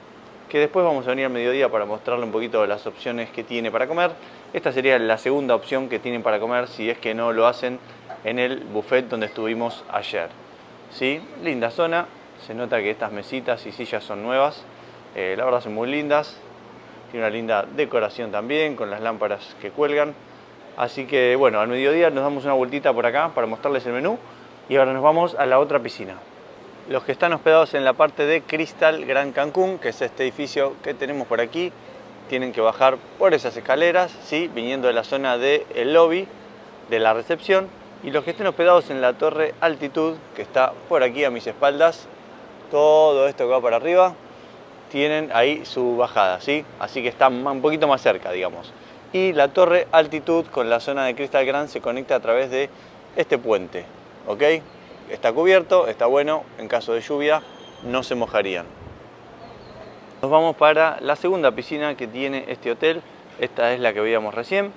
que después vamos a venir al mediodía para mostrarle un poquito de las opciones que tiene para comer. Esta sería la segunda opción que tienen para comer si es que no lo hacen en el buffet donde estuvimos ayer. ¿Sí? Linda zona, se nota que estas mesitas y sillas son nuevas, la verdad son muy lindas. Tiene una linda decoración también con las lámparas que cuelgan. Así que bueno, al mediodía nos damos una vueltita por acá para mostrarles el menú. Y ahora nos vamos a la otra piscina. Los que están hospedados en la parte de Crystal Grand Cancún, que es este edificio que tenemos por aquí, tienen que bajar por esas escaleras, ¿sí? Viniendo de la zona del lobby, de la recepción. Y los que estén hospedados en la Torre Altitud, que está por aquí a mis espaldas, todo esto que va para arriba, tienen ahí su bajada, ¿sí? Así que están un poquito más cerca, digamos. Y la Torre Altitud con la zona de Crystal Grand se conecta a través de este puente, ¿ok? Está cubierto, está bueno, en caso de lluvia no se mojarían. Nos vamos para la segunda piscina que tiene este hotel. Esta es la que veíamos recién.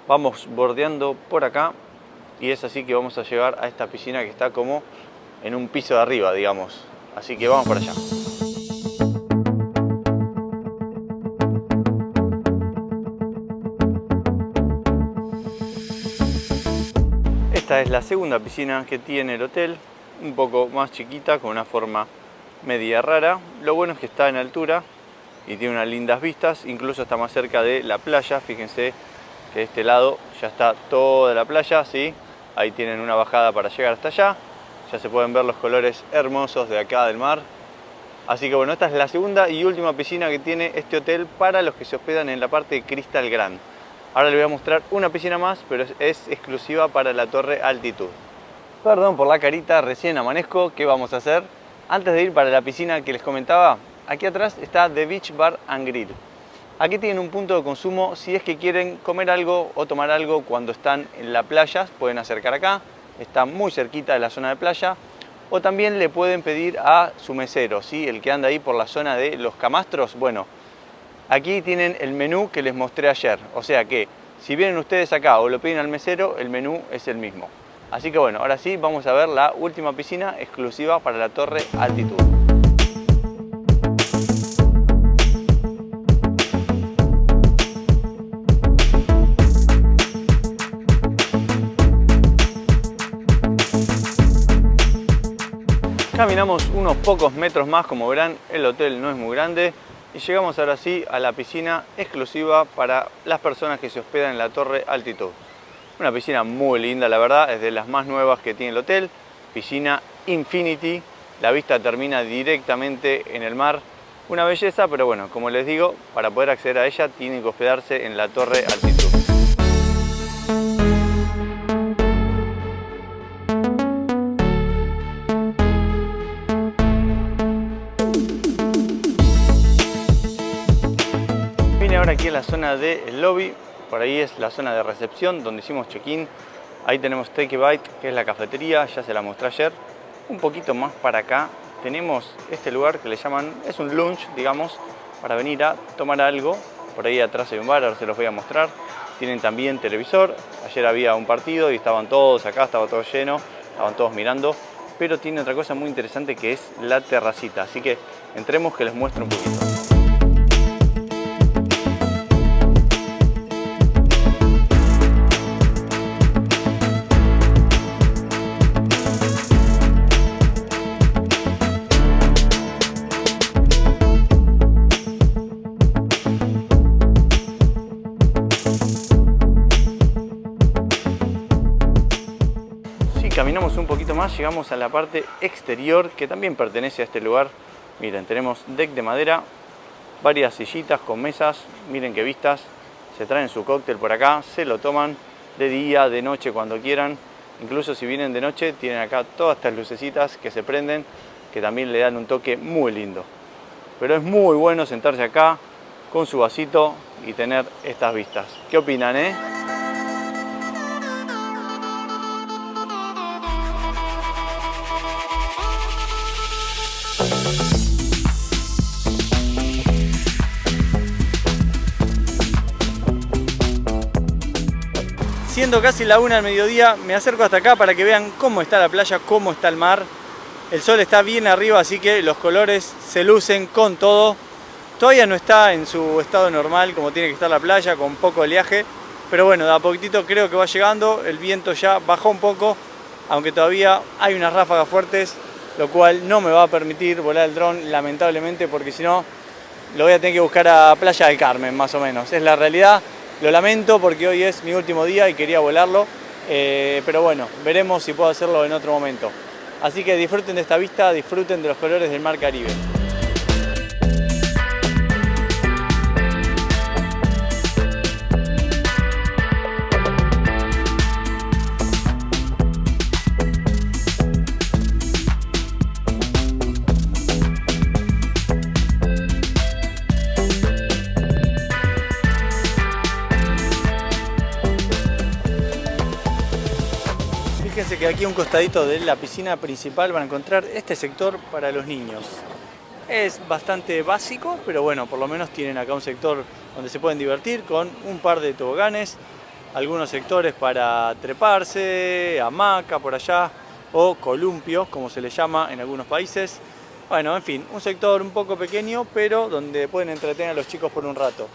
Vamos bordeando por acá y es así que vamos a llegar a esta piscina que está como en un piso de arriba, digamos. Así que vamos para allá. Esta es la segunda piscina que tiene el hotel, un poco más chiquita, con una forma media rara. Lo bueno es que está en altura y tiene unas lindas vistas, incluso está más cerca de la playa. Fíjense que de este lado ya está toda la playa, ¿sí? Ahí tienen una bajada para llegar hasta allá. Ya se pueden ver los colores hermosos de acá del mar. Así que bueno, esta es la segunda y última piscina que tiene este hotel para los que se hospedan en la parte de Crystal Grand. Ahora les voy a mostrar una piscina más, pero es exclusiva para la Torre Altitud. Perdón por la carita, recién amanezco. ¿Qué vamos a hacer? Antes de ir para la piscina que les comentaba, aquí atrás está The Beach Bar and Grill. Aquí tienen un punto de consumo si es que quieren comer algo o tomar algo cuando están en la playa. Pueden acercar acá, está muy cerquita de la zona de playa. O también le pueden pedir a su mesero, ¿sí? El que anda ahí por la zona de los camastros. Bueno, aquí tienen el menú que les mostré ayer, o sea que si vienen ustedes acá o lo piden al mesero, el menú es el mismo. Así que bueno, ahora sí vamos a ver la última piscina exclusiva para la Torre Altitud. Caminamos unos pocos metros más, como verán el hotel no es muy grande. Y llegamos ahora sí a la piscina exclusiva para las personas que se hospedan en la Torre Altitud. Una piscina muy linda, la verdad, es de las más nuevas que tiene el hotel. Piscina Infinity, la vista termina directamente en el mar. Una belleza, pero bueno, como les digo, para poder acceder a ella tienen que hospedarse en la Torre Altitud. Ahora aquí en la zona del lobby, por ahí es la zona de recepción donde hicimos check-in. Ahí tenemos Take a Bite, que es la cafetería, ya se la mostré ayer. Un poquito más para acá tenemos este lugar que le llaman, es un lunch, digamos, para venir a tomar algo. Por ahí atrás hay un bar, ahora se los voy a mostrar. Tienen también televisor, ayer había un partido y estaban todos acá, estaba todo lleno, estaban todos mirando. Pero tiene otra cosa muy interesante que es la terracita, así que entremos que les muestro un poquito. Caminamos un poquito más, llegamos a la parte exterior que también pertenece a este lugar. Miren, tenemos deck de madera, varias sillitas con mesas, miren qué vistas. Se traen su cóctel por acá, se lo toman de día, de noche, cuando quieran. Incluso si vienen de noche, tienen acá todas estas lucecitas que se prenden, que también le dan un toque muy lindo. Pero es muy bueno sentarse acá con su vasito y tener estas vistas. ¿Qué opinan, Siendo casi la 1 del mediodía, me acerco hasta acá para que vean cómo está la playa, cómo está el mar. El sol está bien arriba, así que los colores se lucen con todo. Todavía no está en su estado normal, como tiene que estar la playa, con poco oleaje. Pero bueno, de a poquitito creo que va llegando. El viento ya bajó un poco, aunque todavía hay unas ráfagas fuertes, lo cual no me va a permitir volar el dron, lamentablemente, porque si no lo voy a tener que buscar a Playa del Carmen, más o menos. Es la realidad. Lo lamento porque hoy es mi último día y quería volarlo. Pero bueno, veremos si puedo hacerlo en otro momento. Así que disfruten de esta vista, disfruten de los colores del Mar Caribe. Fíjense que aquí a un costadito de la piscina principal van a encontrar este sector para los niños. Es bastante básico, pero bueno, por lo menos tienen acá un sector donde se pueden divertir con un par de toboganes, algunos sectores para treparse, hamaca por allá, o columpios, como se le llama en algunos países. Bueno, en fin, un sector un poco pequeño, pero donde pueden entretener a los chicos por un rato.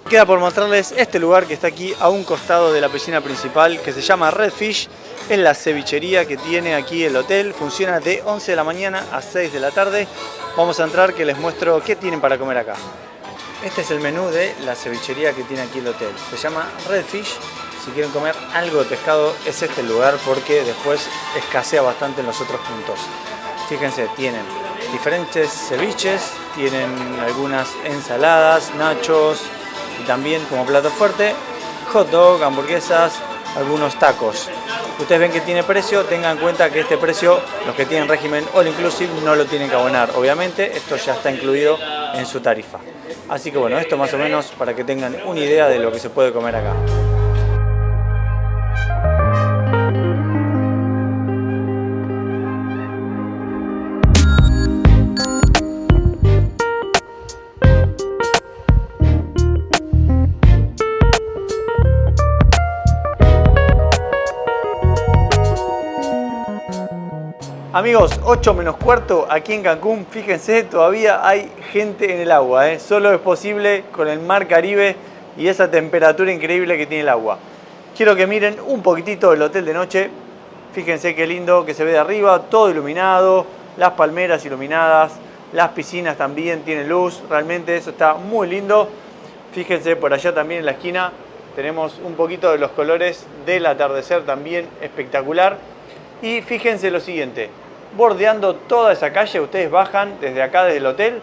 Queda por mostrarles este lugar que está aquí a un costado de la piscina principal, que se llama Redfish. Es la cevichería que tiene aquí el hotel. Funciona de 11 de la mañana a 6 de la tarde. Vamos a entrar que les muestro qué tienen para comer acá. Este es el menú de la cevichería que tiene aquí el hotel. Se llama Redfish. Si quieren comer algo de pescado es este el lugar porque después escasea bastante en los otros puntos. Fíjense, tienen diferentes ceviches, tienen algunas ensaladas, nachos y también como plato fuerte hot dog, hamburguesas, algunos tacos. Ustedes ven que tiene precio, tengan en cuenta que este precio, los que tienen régimen all inclusive no lo tienen que abonar. Obviamente esto ya está incluido en su tarifa. Así que bueno, esto más o menos para que tengan una idea de lo que se puede comer acá. Amigos, 8 menos cuarto aquí en Cancún, fíjense, todavía hay gente en el agua, Solo es posible con el Mar Caribe y esa temperatura increíble que tiene el agua. Quiero que miren un poquitito el hotel de noche, fíjense qué lindo que se ve de arriba, todo iluminado, las palmeras iluminadas, las piscinas también tienen luz, realmente eso está muy lindo. Fíjense por allá también en la esquina tenemos un poquito de los colores del atardecer también espectacular. Y fíjense lo siguiente, bordeando toda esa calle, ustedes bajan desde acá, desde el hotel,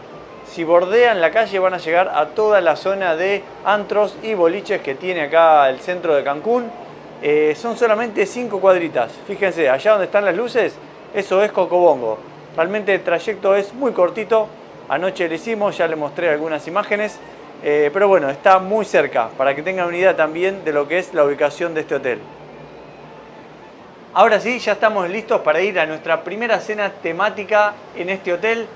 si bordean la calle van a llegar a toda la zona de antros y boliches que tiene acá el centro de Cancún. Son solamente 5 cuadritas, fíjense, allá donde están las luces, eso es Cocobongo. Realmente el trayecto es muy cortito, anoche lo hicimos, ya les mostré algunas imágenes, pero bueno, está muy cerca, para que tengan una idea también de lo que es la ubicación de este hotel. Ahora sí, ya estamos listos para ir a nuestra primera cena temática en este hotel.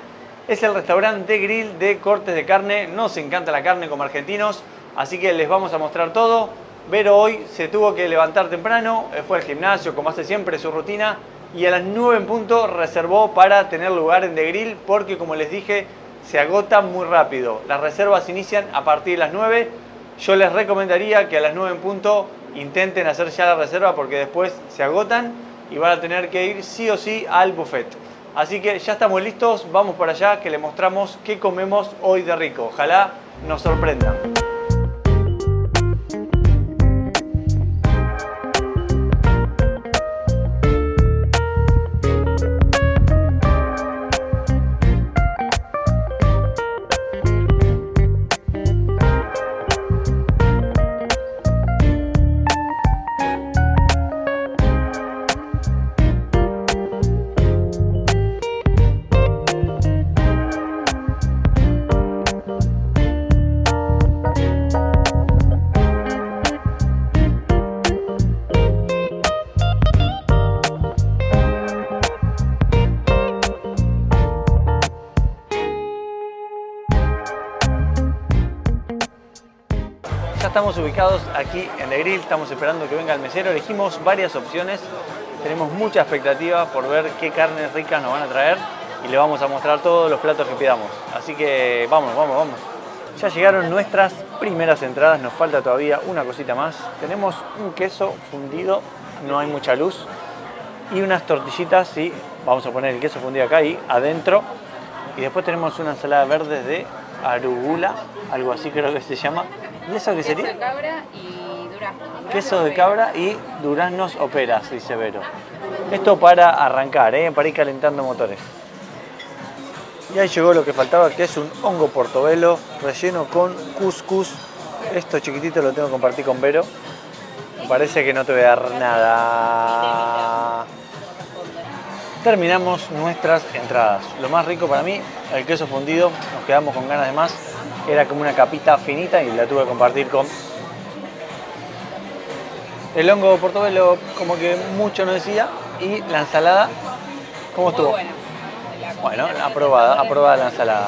Es el restaurante de grill de cortes de carne. Nos encanta la carne como argentinos, así que les vamos a mostrar todo. Vero hoy se tuvo que levantar temprano, fue al gimnasio como hace siempre su rutina y a las 9 en punto reservó para tener lugar en The Grill porque como les dije se agota muy rápido. Las reservas inician a partir de las 9. Yo les recomendaría que a las 9 en punto intenten hacer ya la reserva porque después se agotan y van a tener que ir sí o sí al buffet. Así que ya estamos listos, vamos para allá que les mostramos qué comemos hoy de rico. Ojalá nos sorprendan. Estamos ubicados aquí en The Grill, estamos esperando que venga el mesero, elegimos varias opciones, tenemos mucha expectativa por ver qué carnes ricas nos van a traer y le vamos a mostrar todos los platos que pidamos, así que vamos. Ya llegaron nuestras primeras entradas, nos falta todavía una cosita más, tenemos un queso fundido, no hay mucha luz, y unas tortillitas, y vamos a poner el queso fundido acá y adentro, y después tenemos una ensalada verde de arugula, algo así creo que se llama. ¿Y eso qué sería? Queso de cabra y durazno. Queso de cabra y duraznos o peras, dice Vero. Esto para arrancar, para ir calentando motores. Y ahí llegó lo que faltaba, que es un hongo portobelo relleno con couscous. Esto chiquitito lo tengo que compartir con Vero. Me parece que no te voy a dar nada. Terminamos nuestras entradas. Lo más rico para mí, el queso fundido. Nos quedamos con ganas de más. Era como una capita finita y la tuve que compartir con el hongo portobelo, como que mucho no decía. Y la ensalada, ¿cómo estuvo? Muy buena. Bueno, aprobada la ensalada.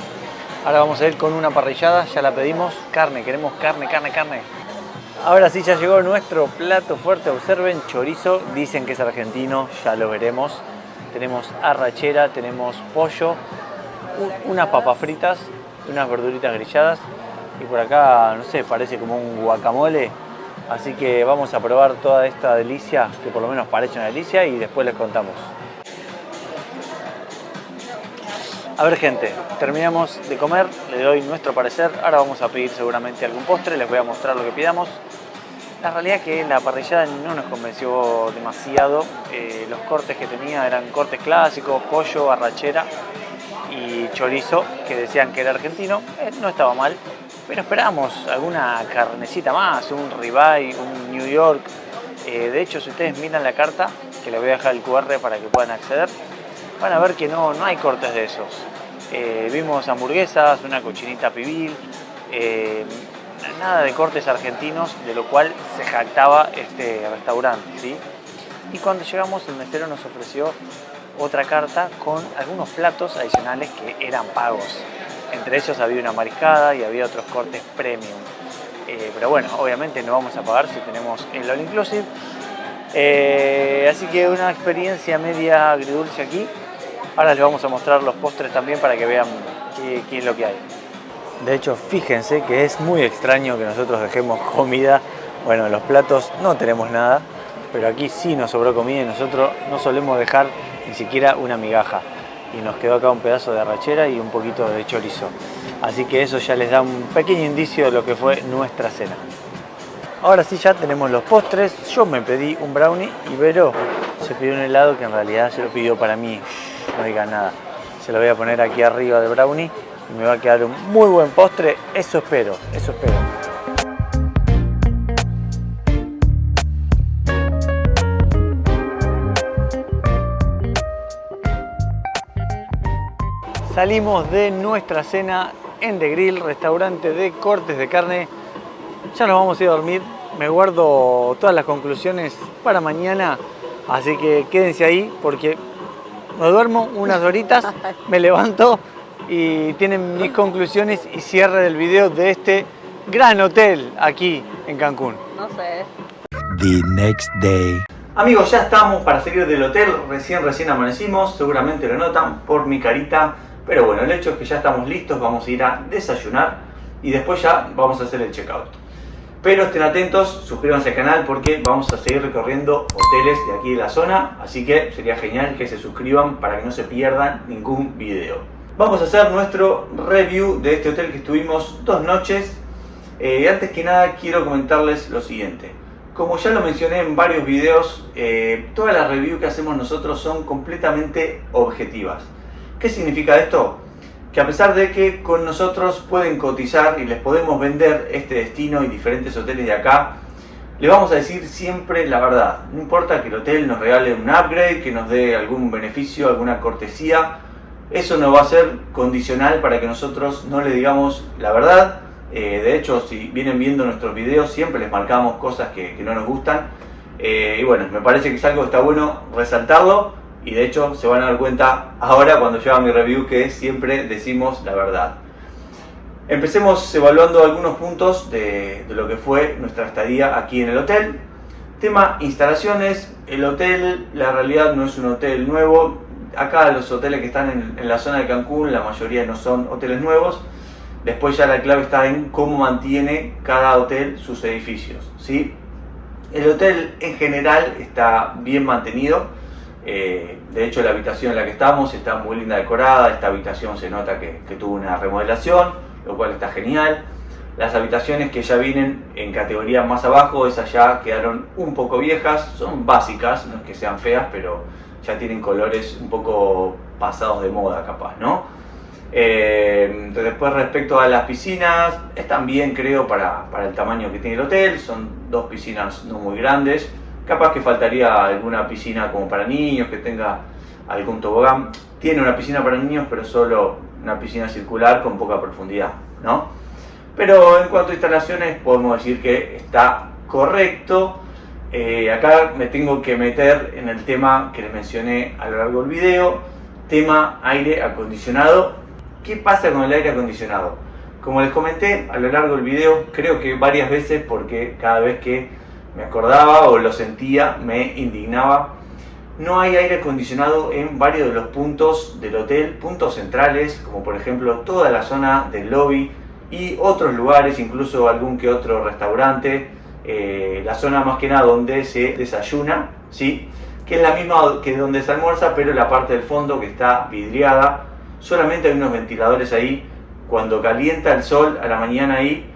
Ahora vamos a ir con una parrillada, ya la pedimos. Carne, queremos carne. Ahora sí, ya llegó nuestro plato fuerte. Observen, chorizo, dicen que es argentino, ya lo veremos. Tenemos arrachera, tenemos pollo, unas papas fritas, unas verduritas grilladas. Y por acá, no sé, parece como un guacamole. Así que vamos a probar toda esta delicia, que por lo menos parece una delicia, y después les contamos. A ver, gente, terminamos de comer, le doy nuestro parecer. Ahora vamos a pedir seguramente algún postre, les voy a mostrar lo que pidamos. La realidad es que la parrillada no nos convenció demasiado. Los cortes que tenía eran cortes clásicos, pollo, arrachera y chorizo, que decían que era argentino. No estaba mal, pero esperábamos alguna carnecita más, un ribeye, un New York. De hecho, si ustedes miran la carta, que les voy a dejar el QR para que puedan acceder, van a ver que no hay cortes de esos. Vimos hamburguesas, una cochinita pibil, nada de cortes argentinos, de lo cual se jactaba este restaurante, ¿sí? Y cuando llegamos, el mesero nos ofreció otra carta con algunos platos adicionales que eran pagos. Entre ellos había una mariscada y había otros cortes premium. Pero bueno, obviamente no vamos a pagar si tenemos el all inclusive. Así que una experiencia media agridulce aquí. Ahora les vamos a mostrar los postres también para que vean qué es lo que hay. De hecho, fíjense que es muy extraño que nosotros dejemos comida. Bueno, en los platos no tenemos nada, pero aquí sí nos sobró comida y nosotros no solemos dejar ni siquiera una migaja. Y nos quedó acá un pedazo de arrachera y un poquito de chorizo. Así que eso ya les da un pequeño indicio de lo que fue nuestra cena. Ahora sí ya tenemos los postres. Yo me pedí un brownie y Vero se pidió un helado que en realidad se lo pidió para mí. No digan nada. Se lo voy a poner aquí arriba del brownie y me va a quedar un muy buen postre. Eso espero. Salimos de nuestra cena en The Grill, restaurante de cortes de carne. Ya nos vamos a ir a dormir. Me guardo todas las conclusiones para mañana, así que quédense ahí porque me duermo unas horitas, me levanto y tienen mis conclusiones y cierre del video de este gran hotel aquí en Cancún. No sé. The next day. Amigos, ya estamos para salir del hotel, recién amanecimos, seguramente lo notan por mi carita, pero bueno, el hecho es que ya estamos listos, vamos a ir a desayunar y después ya vamos a hacer el checkout. Pero estén atentos, suscríbanse al canal porque vamos a seguir recorriendo hoteles de aquí de la zona, así que sería genial que se suscriban para que no se pierdan ningún video. Vamos a hacer nuestro review de este hotel que estuvimos 2 noches. Antes que nada quiero comentarles lo siguiente. Como ya lo mencioné en varios videos, todas las reviews que hacemos nosotros son completamente objetivas. ¿Qué significa esto? Que a pesar de que con nosotros pueden cotizar y les podemos vender este destino y diferentes hoteles de acá, les vamos a decir siempre la verdad. No importa que el hotel nos regale un upgrade, que nos dé algún beneficio, alguna cortesía, eso no va a ser condicional para que nosotros no le digamos la verdad. De hecho, si vienen viendo nuestros videos, siempre les marcamos cosas que no nos gustan. Y bueno, me parece que es algo que está bueno resaltarlo. Y de hecho se van a dar cuenta ahora cuando yo haga mi review que siempre decimos la verdad. Empecemos evaluando algunos puntos de lo que fue nuestra estadía aquí en el hotel. Tema instalaciones. El hotel, la realidad no es un hotel nuevo. Acá los hoteles que están en la zona de Cancún, la mayoría no son hoteles nuevos. Después ya la clave está en cómo mantiene cada hotel sus edificios, ¿sí? El hotel en general está bien mantenido. De hecho, la habitación en la que estamos está muy linda decorada. Esta habitación se nota que tuvo una remodelación. lo cual está genial. Las habitaciones que ya vienen en categoría más abajo, esas ya quedaron un poco viejas, son básicas, no es que sean feas, pero ya tienen colores un poco pasados de moda capaz, ¿no? Entonces, después respecto a las piscinas, están bien creo para el tamaño que tiene el hotel, son 2 piscinas no muy grandes, capaz que faltaría alguna piscina como para niños, que tenga algún tobogán. Tiene una piscina para niños, pero solo una piscina circular con poca profundidad, ¿no? Pero en cuanto a instalaciones podemos decir que está correcto. Acá me tengo que meter en el tema que les mencioné a lo largo del video, tema aire acondicionado. ¿Qué pasa con el aire acondicionado? Como les comenté a lo largo del video, creo que varias veces, porque cada vez que me acordaba o lo sentía me indignaba, no hay aire acondicionado en varios de los puntos del hotel, puntos centrales, como por ejemplo toda la zona del lobby y otros lugares, incluso algún que otro restaurante, la zona más que nada donde se desayuna, ¿sí? Que es la misma que donde se almuerza, pero la parte del fondo que está vidriada. Solamente hay unos ventiladores ahí. Cuando calienta el sol a la mañana ahí,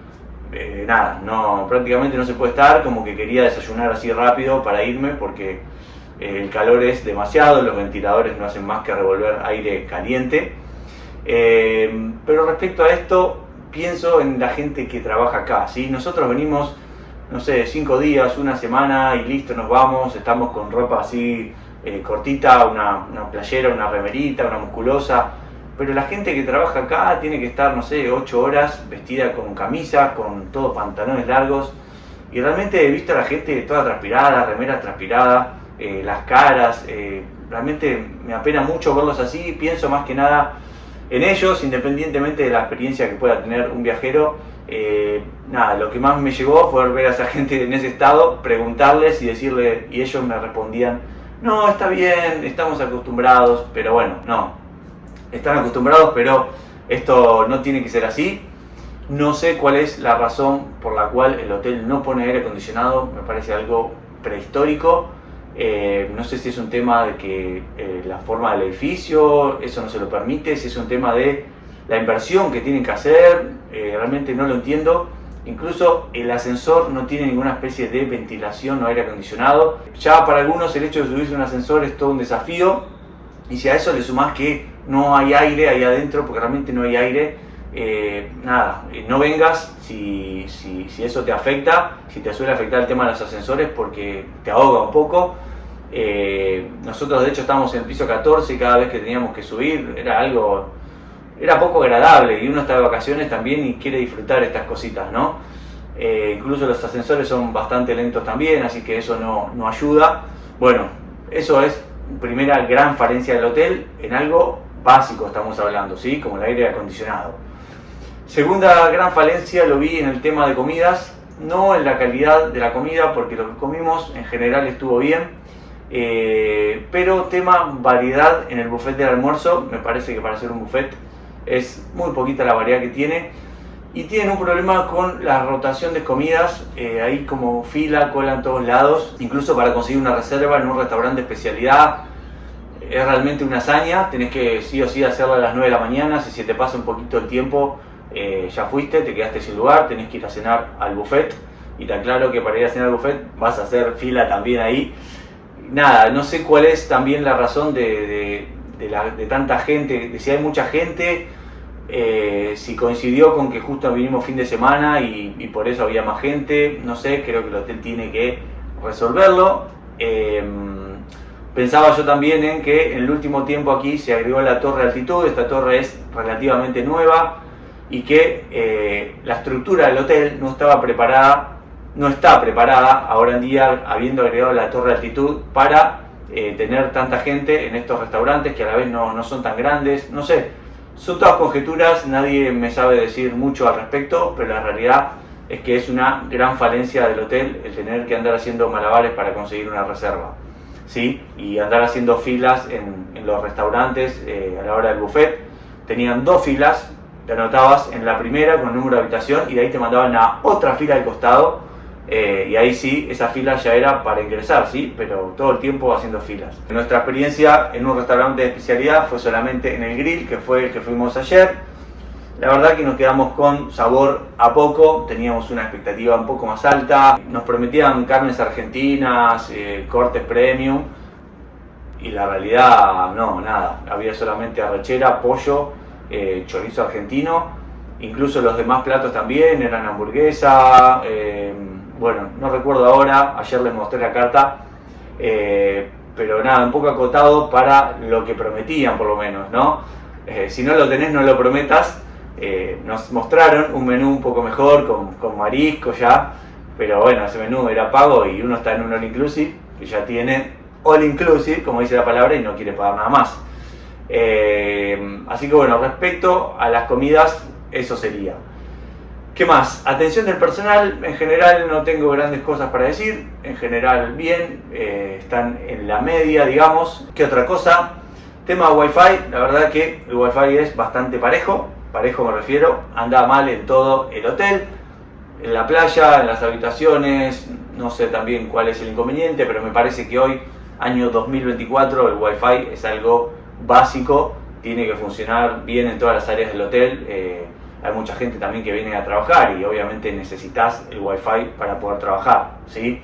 prácticamente no se puede estar. Como que quería desayunar así rápido para irme, porque el calor es demasiado, los ventiladores no hacen más que revolver aire caliente. Pero respecto a esto, pienso en la gente que trabaja acá, ¿sí? Nosotros venimos, no sé, 5 días, una semana y listo, nos vamos, estamos con ropa así cortita, una playera, una remerita, una musculosa. Pero la gente que trabaja acá tiene que estar, no sé, 8 horas vestida con camisas, con todos pantalones largos. Y realmente he visto a la gente toda transpirada, remera transpirada, las caras. Realmente me apena mucho verlos así. Pienso más que nada en ellos, independientemente de la experiencia que pueda tener un viajero. Lo que más me llegó fue ver a esa gente en ese estado, preguntarles y decirle, y ellos me respondían, no, está bien, estamos acostumbrados, pero bueno, no. Están acostumbrados, pero esto no tiene que ser así. No sé cuál es la razón por la cual el hotel no pone aire acondicionado, me parece algo prehistórico. No sé si es un tema de que la forma del edificio, eso no se lo permite, si es un tema de la inversión que tienen que hacer, realmente no lo entiendo. Incluso el ascensor no tiene ninguna especie de ventilación o aire acondicionado. Ya para algunos el hecho de subirse a un ascensor es todo un desafío. Y si a eso le sumás que no hay aire ahí adentro, porque realmente no hay aire, no vengas si eso te afecta, si te suele afectar el tema de los ascensores, porque te ahoga un poco. Nosotros de hecho estábamos en el piso 14 y cada vez que teníamos que subir era poco agradable, y uno está de vacaciones también y quiere disfrutar estas cositas, ¿no? Incluso los ascensores son bastante lentos también, así que eso no ayuda. Bueno, eso es primera gran falencia del hotel, en algo básico estamos hablando, ¿sí? Como el aire acondicionado. Segunda gran falencia lo vi en el tema de comidas, no en la calidad de la comida, porque lo que comimos en general estuvo bien, pero tema variedad en el buffet del almuerzo. Me parece que para hacer un buffet es muy poquita la variedad que tiene, y tienen un problema con la rotación de comidas. Hay como fila, cola en todos lados, incluso para conseguir una reserva en un restaurante de especialidad es realmente una hazaña. Tenés que sí o sí hacerlo a las 9 de la mañana, si se te pasa un poquito el tiempo ya fuiste, te quedaste sin lugar, tenés que ir a cenar al buffet, y tan claro que para ir a cenar al buffet vas a hacer fila también ahí. No sé cuál es también la razón de tanta gente, de si hay mucha gente, si coincidió con que justo vinimos fin de semana y por eso había más gente, no sé, creo que el hotel tiene que resolverlo. Pensaba yo también en que en el último tiempo aquí se agregó la torre de altitud. Esta torre es relativamente nueva y que la estructura del hotel no está preparada ahora en día, habiendo agregado la torre de altitud, para tener tanta gente en estos restaurantes que a la vez no son tan grandes. No sé, son todas conjeturas, nadie me sabe decir mucho al respecto, pero la realidad es que es una gran falencia del hotel el tener que andar haciendo malabares para conseguir una reserva, ¿sí? Y andar haciendo filas en los restaurantes a la hora del buffet. Tenían 2 filas, te anotabas en la primera con el número de habitación y de ahí te mandaban a otra fila al costado, y ahí sí, esa fila ya era para ingresar, ¿sí? Pero todo el tiempo haciendo filas. Nuestra experiencia en un restaurante de especialidad fue solamente en el Grill, que fue el que fuimos ayer. La verdad que nos quedamos con sabor a poco, teníamos una expectativa un poco más alta, nos prometían carnes argentinas, cortes premium, y la realidad no, nada, había solamente arrachera, pollo, chorizo argentino, incluso los demás platos también eran hamburguesa, bueno, no recuerdo ahora, ayer les mostré la carta, pero nada, un poco acotado para lo que prometían por lo menos, ¿no? Si no lo tenés, no lo prometas. Nos mostraron un menú un poco mejor, con marisco ya, pero bueno, ese menú era pago y uno está en un all inclusive, que ya tiene all inclusive, como dice la palabra, y no quiere pagar nada más. Así que bueno, respecto a las comidas, eso sería. ¿Qué más? Atención del personal, en general no tengo grandes cosas para decir, en general bien, están en la media, digamos. ¿Qué otra cosa? Tema Wi-Fi, la verdad que el Wi-Fi es bastante parejo me refiero, anda mal en todo el hotel, en la playa, en las habitaciones, no sé también cuál es el inconveniente, pero me parece que hoy, año 2024, el Wi-Fi es algo básico, tiene que funcionar bien en todas las áreas del hotel. Hay mucha gente también que viene a trabajar y obviamente necesitas el Wi-Fi para poder trabajar, ¿sí?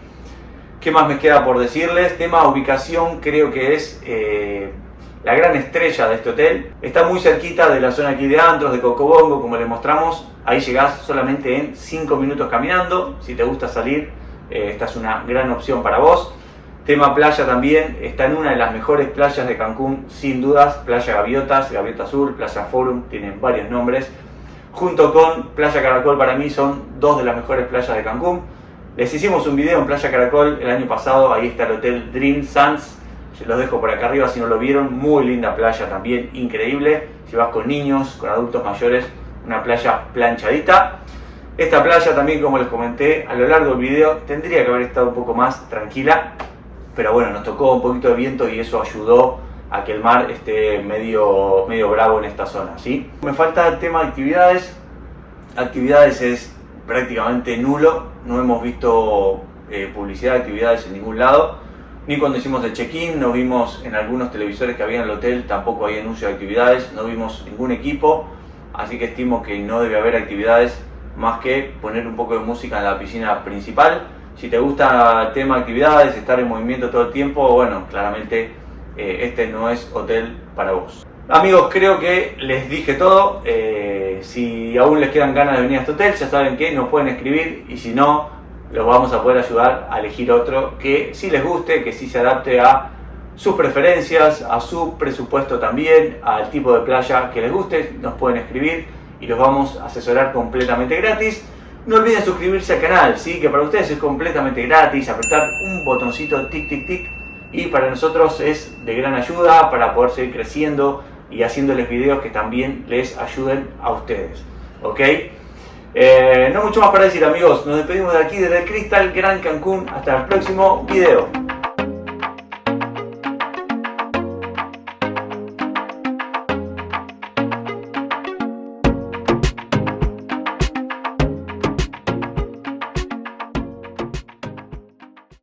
¿Qué más me queda por decirles? Tema ubicación, creo que es la gran estrella de este hotel. Está muy cerquita de la zona aquí de antros, de Cocobongo, como les mostramos. Ahí llegás solamente en 5 minutos caminando. Si te gusta salir, esta es una gran opción para vos. Tema playa también, está en una de las mejores playas de Cancún, sin dudas. Playa Gaviotas, Gaviota Azul, Playa Forum, tienen varios nombres. Junto con Playa Caracol, para mí son dos de las mejores playas de Cancún. Les hicimos un video en Playa Caracol el año pasado, ahí está el hotel Dream Sands. Se los dejo por acá arriba si no lo vieron. Muy linda playa también, increíble. Si vas con niños, con adultos mayores, una playa planchadita. Esta playa también, como les comenté a lo largo del video, tendría que haber estado un poco más tranquila. Pero bueno, nos tocó un poquito de viento y eso ayudó a que el mar esté medio bravo en esta zona, ¿sí? Me falta el tema de actividades. Actividades es prácticamente nulo. No hemos visto publicidad de actividades en ningún lado. Ni cuando hicimos el check-in, no vimos en algunos televisores que había en el hotel, tampoco hay anuncio de actividades, no vimos ningún equipo, así que estimo que no debe haber actividades más que poner un poco de música en la piscina principal. Si te gusta el tema de actividades, estar en movimiento todo el tiempo, bueno, claramente este no es hotel para vos. Amigos, creo que les dije todo. Si aún les quedan ganas de venir a este hotel, ya saben que nos pueden escribir, y si no, los vamos a poder ayudar a elegir otro que sí les guste, que sí se adapte a sus preferencias, a su presupuesto también, al tipo de playa que les guste. Nos pueden escribir y los vamos a asesorar completamente gratis. No olviden suscribirse al canal, ¿sí? Que para ustedes es completamente gratis, apretar un botoncito tic tic tic, y para nosotros es de gran ayuda para poder seguir creciendo y haciéndoles videos que también les ayuden a ustedes, ¿ok? No mucho más para decir, amigos. Nos despedimos de aquí desde el Crystal Gran Cancún. Hasta el próximo video.